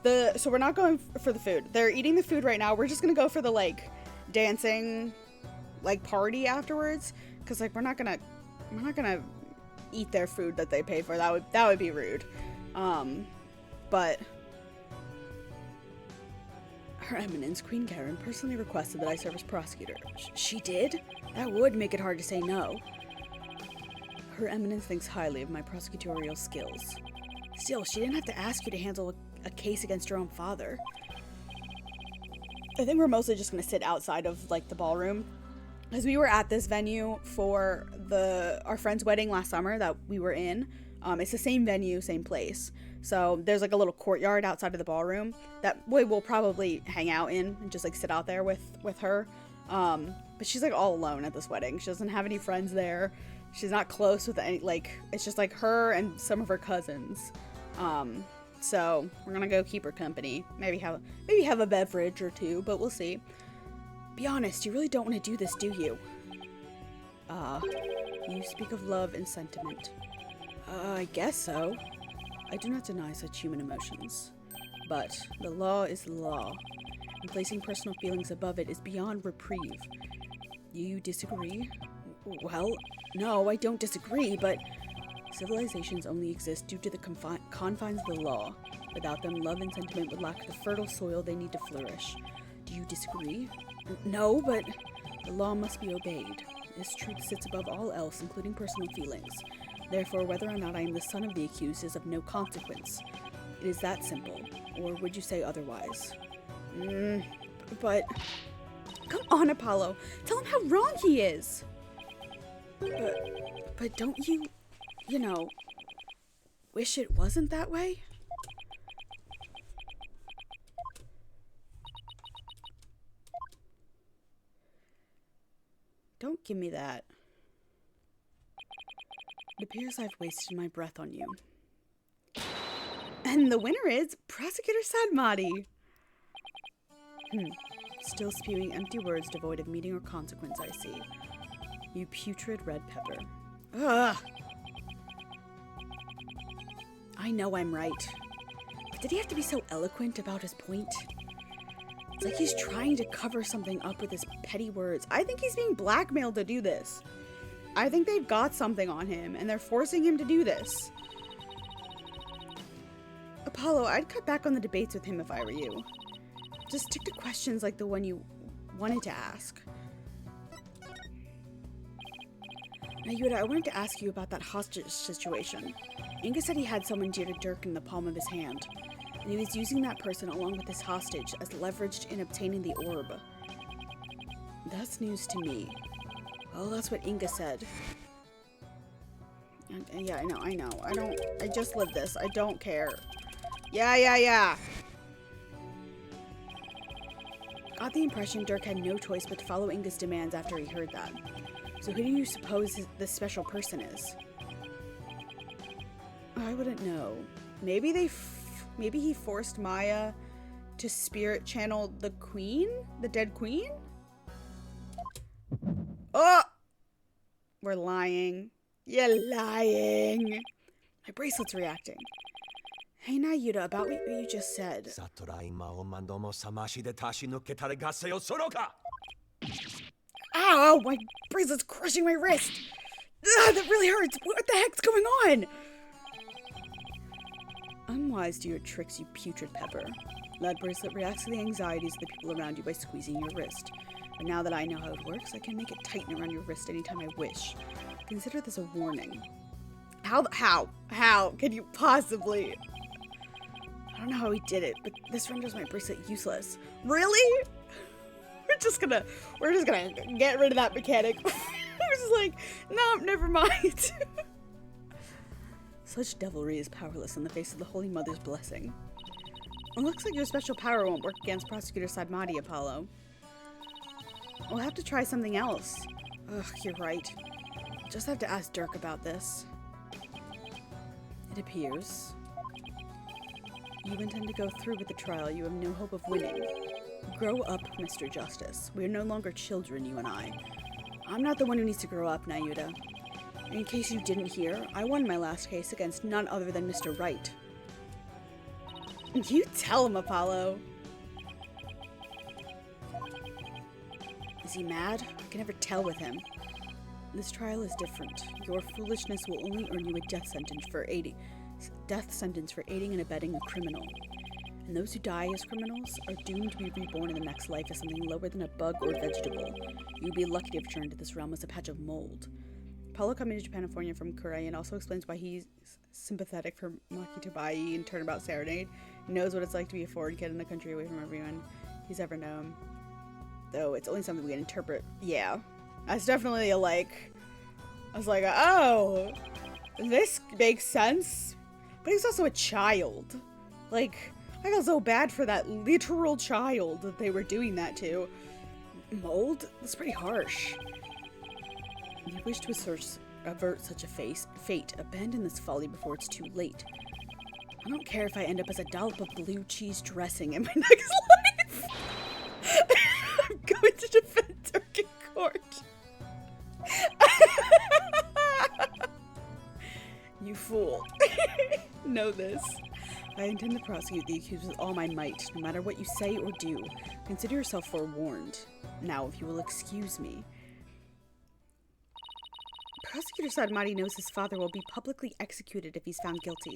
So we're not going for the food. They're eating the food right now. We're just gonna go for the like dancing, like party afterwards. Cause like we're not gonna eat their food that they pay for. That would be rude. But Her Eminence, Queen Karen, personally requested that I serve as prosecutor. She did? That would make it hard to say no. Her Eminence thinks highly of my prosecutorial skills. Still, she didn't have to ask you to handle a case against your own father. I think we're mostly just going to sit outside of, like, the ballroom. As we were at this venue for our friend's wedding last summer that we were in. It's the same venue, same place. So there's, like, a little courtyard outside of the ballroom that we'll probably hang out in and just, like, sit out there with her. But she's, like, all alone at this wedding. She doesn't have any friends there. She's not close with any, like, it's just, like, her and some of her cousins. So we're gonna go keep her company. Maybe have a beverage or two, but we'll see. Be honest, you really don't want to do this, do you? You speak of love and sentiment. I guess so. I do not deny such human emotions. But the law is the law, and placing personal feelings above it is beyond reprieve. You disagree? Well, no, I don't disagree, but civilizations only exist due to the confines of the law. Without them, love and sentiment would lack the fertile soil they need to flourish. Do you disagree? No, but the law must be obeyed. This truth sits above all else, including personal feelings. Therefore, whether or not I am the son of the accused is of no consequence. It is that simple. Or would you say otherwise? But... Come on, Apollo. Tell him how wrong he is. But don't you, wish it wasn't that way? Don't give me that. It appears I've wasted my breath on you. And the winner is Prosecutor Sadmati. Still spewing empty words devoid of meaning or consequence, I see. You putrid red pepper. Ugh! I know I'm right. But did he have to be so eloquent about his point? It's like he's trying to cover something up with his petty words. I think he's being blackmailed to do this. I think they've got something on him, and they're forcing him to do this. Apollo, I'd cut back on the debates with him if I were you. Just stick to questions like the one you wanted to ask. Now, Yuta, I wanted to ask you about that hostage situation. Inga said he had someone dear to Dirk in the palm of his hand, and he was using that person along with his hostage as leveraged in obtaining the orb. That's news to me. Well, that's what Inga said. And yeah, I know. I just lived this. I don't care. Yeah. Got the impression Dirk had no choice but to follow Inga's demands after he heard that. So who do you suppose this special person is? I wouldn't know. Maybe he forced Maya to spirit channel the queen? The dead queen? Oh! We're lying. You're lying. My bracelet's reacting. Hey, Yuta, about what you just said. Ow! My bracelet's crushing my wrist! Ugh, that really hurts! What the heck's going on? Unwise to your tricks, you putrid pepper. That bracelet reacts to the anxieties of the people around you by squeezing your wrist. But now that I know how it works, I can make it tighten around your wrist anytime I wish. Consider this a warning. How could you possibly? I don't know how he did it, but this renders my bracelet useless. Really? We're just gonna get rid of that mechanic. We're just like, no, never mind. Such devilry is powerless in the face of the Holy Mother's blessing. It looks like your special power won't work against Prosecutor Sadmati, Apollo. We'll have to try something else. Ugh, you're right. Just have to ask Dirk about this. It appears you intend to go through with the trial. You have no hope of winning. Grow up, Mr. Justice. We are no longer children, you and I. I'm not the one who needs to grow up, Yuta. In case you didn't hear, I won my last case against none other than Mr. Wright. You tell him, Apollo. Is he mad? I can never tell with him. This trial is different. Your foolishness will only earn you a death sentence for aiding and abetting a criminal. And those who die as criminals are doomed to be reborn in the next life as something lower than a bug or vegetable. You would be lucky to have returned to this realm as a patch of mold. Apollo coming to Japanifornia from Korea also explains why he's sympathetic for Maki Tobai and Turnabout Serenade. He knows what it's like to be a foreign kid in a country away from everyone he's ever known. Though it's only something we can interpret. Yeah. That's definitely a I was like, oh, this makes sense. But he's also a child. Like, I feel so bad for that literal child that they were doing that to. Mold? That's pretty harsh. If you wish to avert such a fate, abandon this folly before it's too late. I don't care if I end up as a dollop of blue cheese dressing in my next life. I'm going to defend Turk in court. You fool. Know this. I intend to prosecute the accused with all my might, no matter what you say or do. Consider yourself forewarned. Now, if you will excuse me. Prosecutor Sadmati knows his father will be publicly executed if he's found guilty,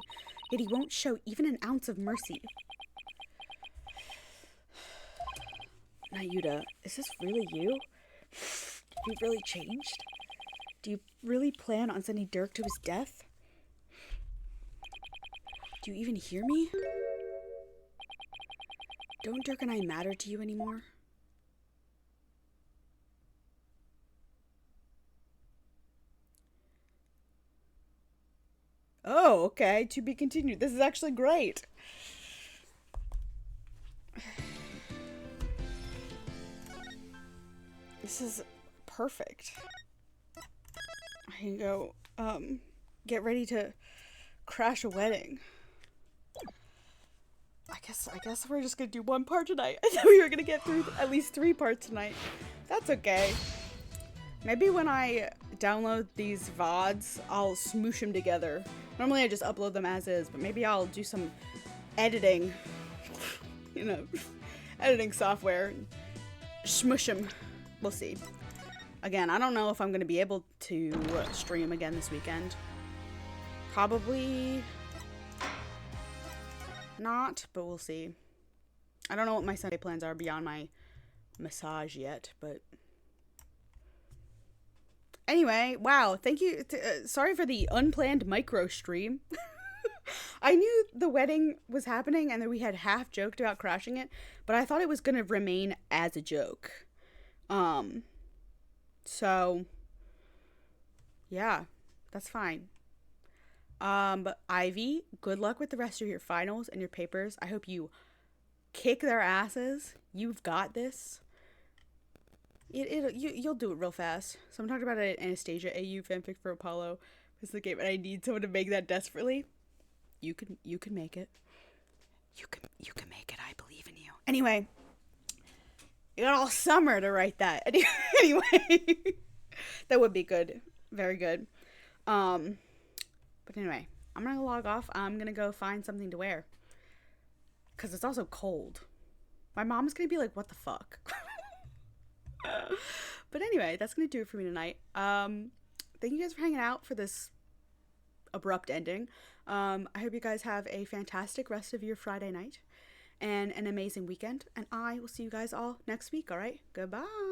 yet he won't show even an ounce of mercy. Nayuda, is this really you? Have you really changed? Do you really plan on sending Dirk to his death? Do you even hear me? Don't Dirk and I matter to you anymore? Oh, okay. To be continued. This is actually great. This is perfect. I can go, get ready to crash a wedding. I guess we're just gonna do one part tonight. I thought we were gonna get through at least 3 parts tonight. That's okay. Maybe when I download these VODs, I'll smoosh them together. Normally I just upload them as is, but maybe I'll do some editing, you know, editing software, smoosh them. We'll see. Again, I don't know if I'm going to be able to stream again this weekend. Probably not, but we'll see. I don't know what my Sunday plans are beyond my massage yet, but anyway, wow, thank you. Sorry for the unplanned micro stream. I knew the wedding was happening and that we had half joked about crashing it, but I thought it was going to remain as a joke. So yeah, that's fine. But Ivy, good luck with the rest of your finals and your papers. I hope you kick their asses. You've got this. You'll do it real fast. So I'm talking about an Anastasia AU fanfic for Apollo. This is the game, and I need someone to make that desperately. You can make it. You can make it. I believe in you. Anyway, you got all summer to write that. Anyway, that would be good. Very good. But anyway, I'm gonna log off. I'm gonna go find something to wear. Cause it's also cold. My mom's gonna be like, "What the fuck?" But anyway, that's gonna do it for me tonight. Thank you guys for hanging out for this abrupt ending. I hope you guys have a fantastic rest of your Friday night and an amazing weekend. And I will see you guys all next week. All right, goodbye.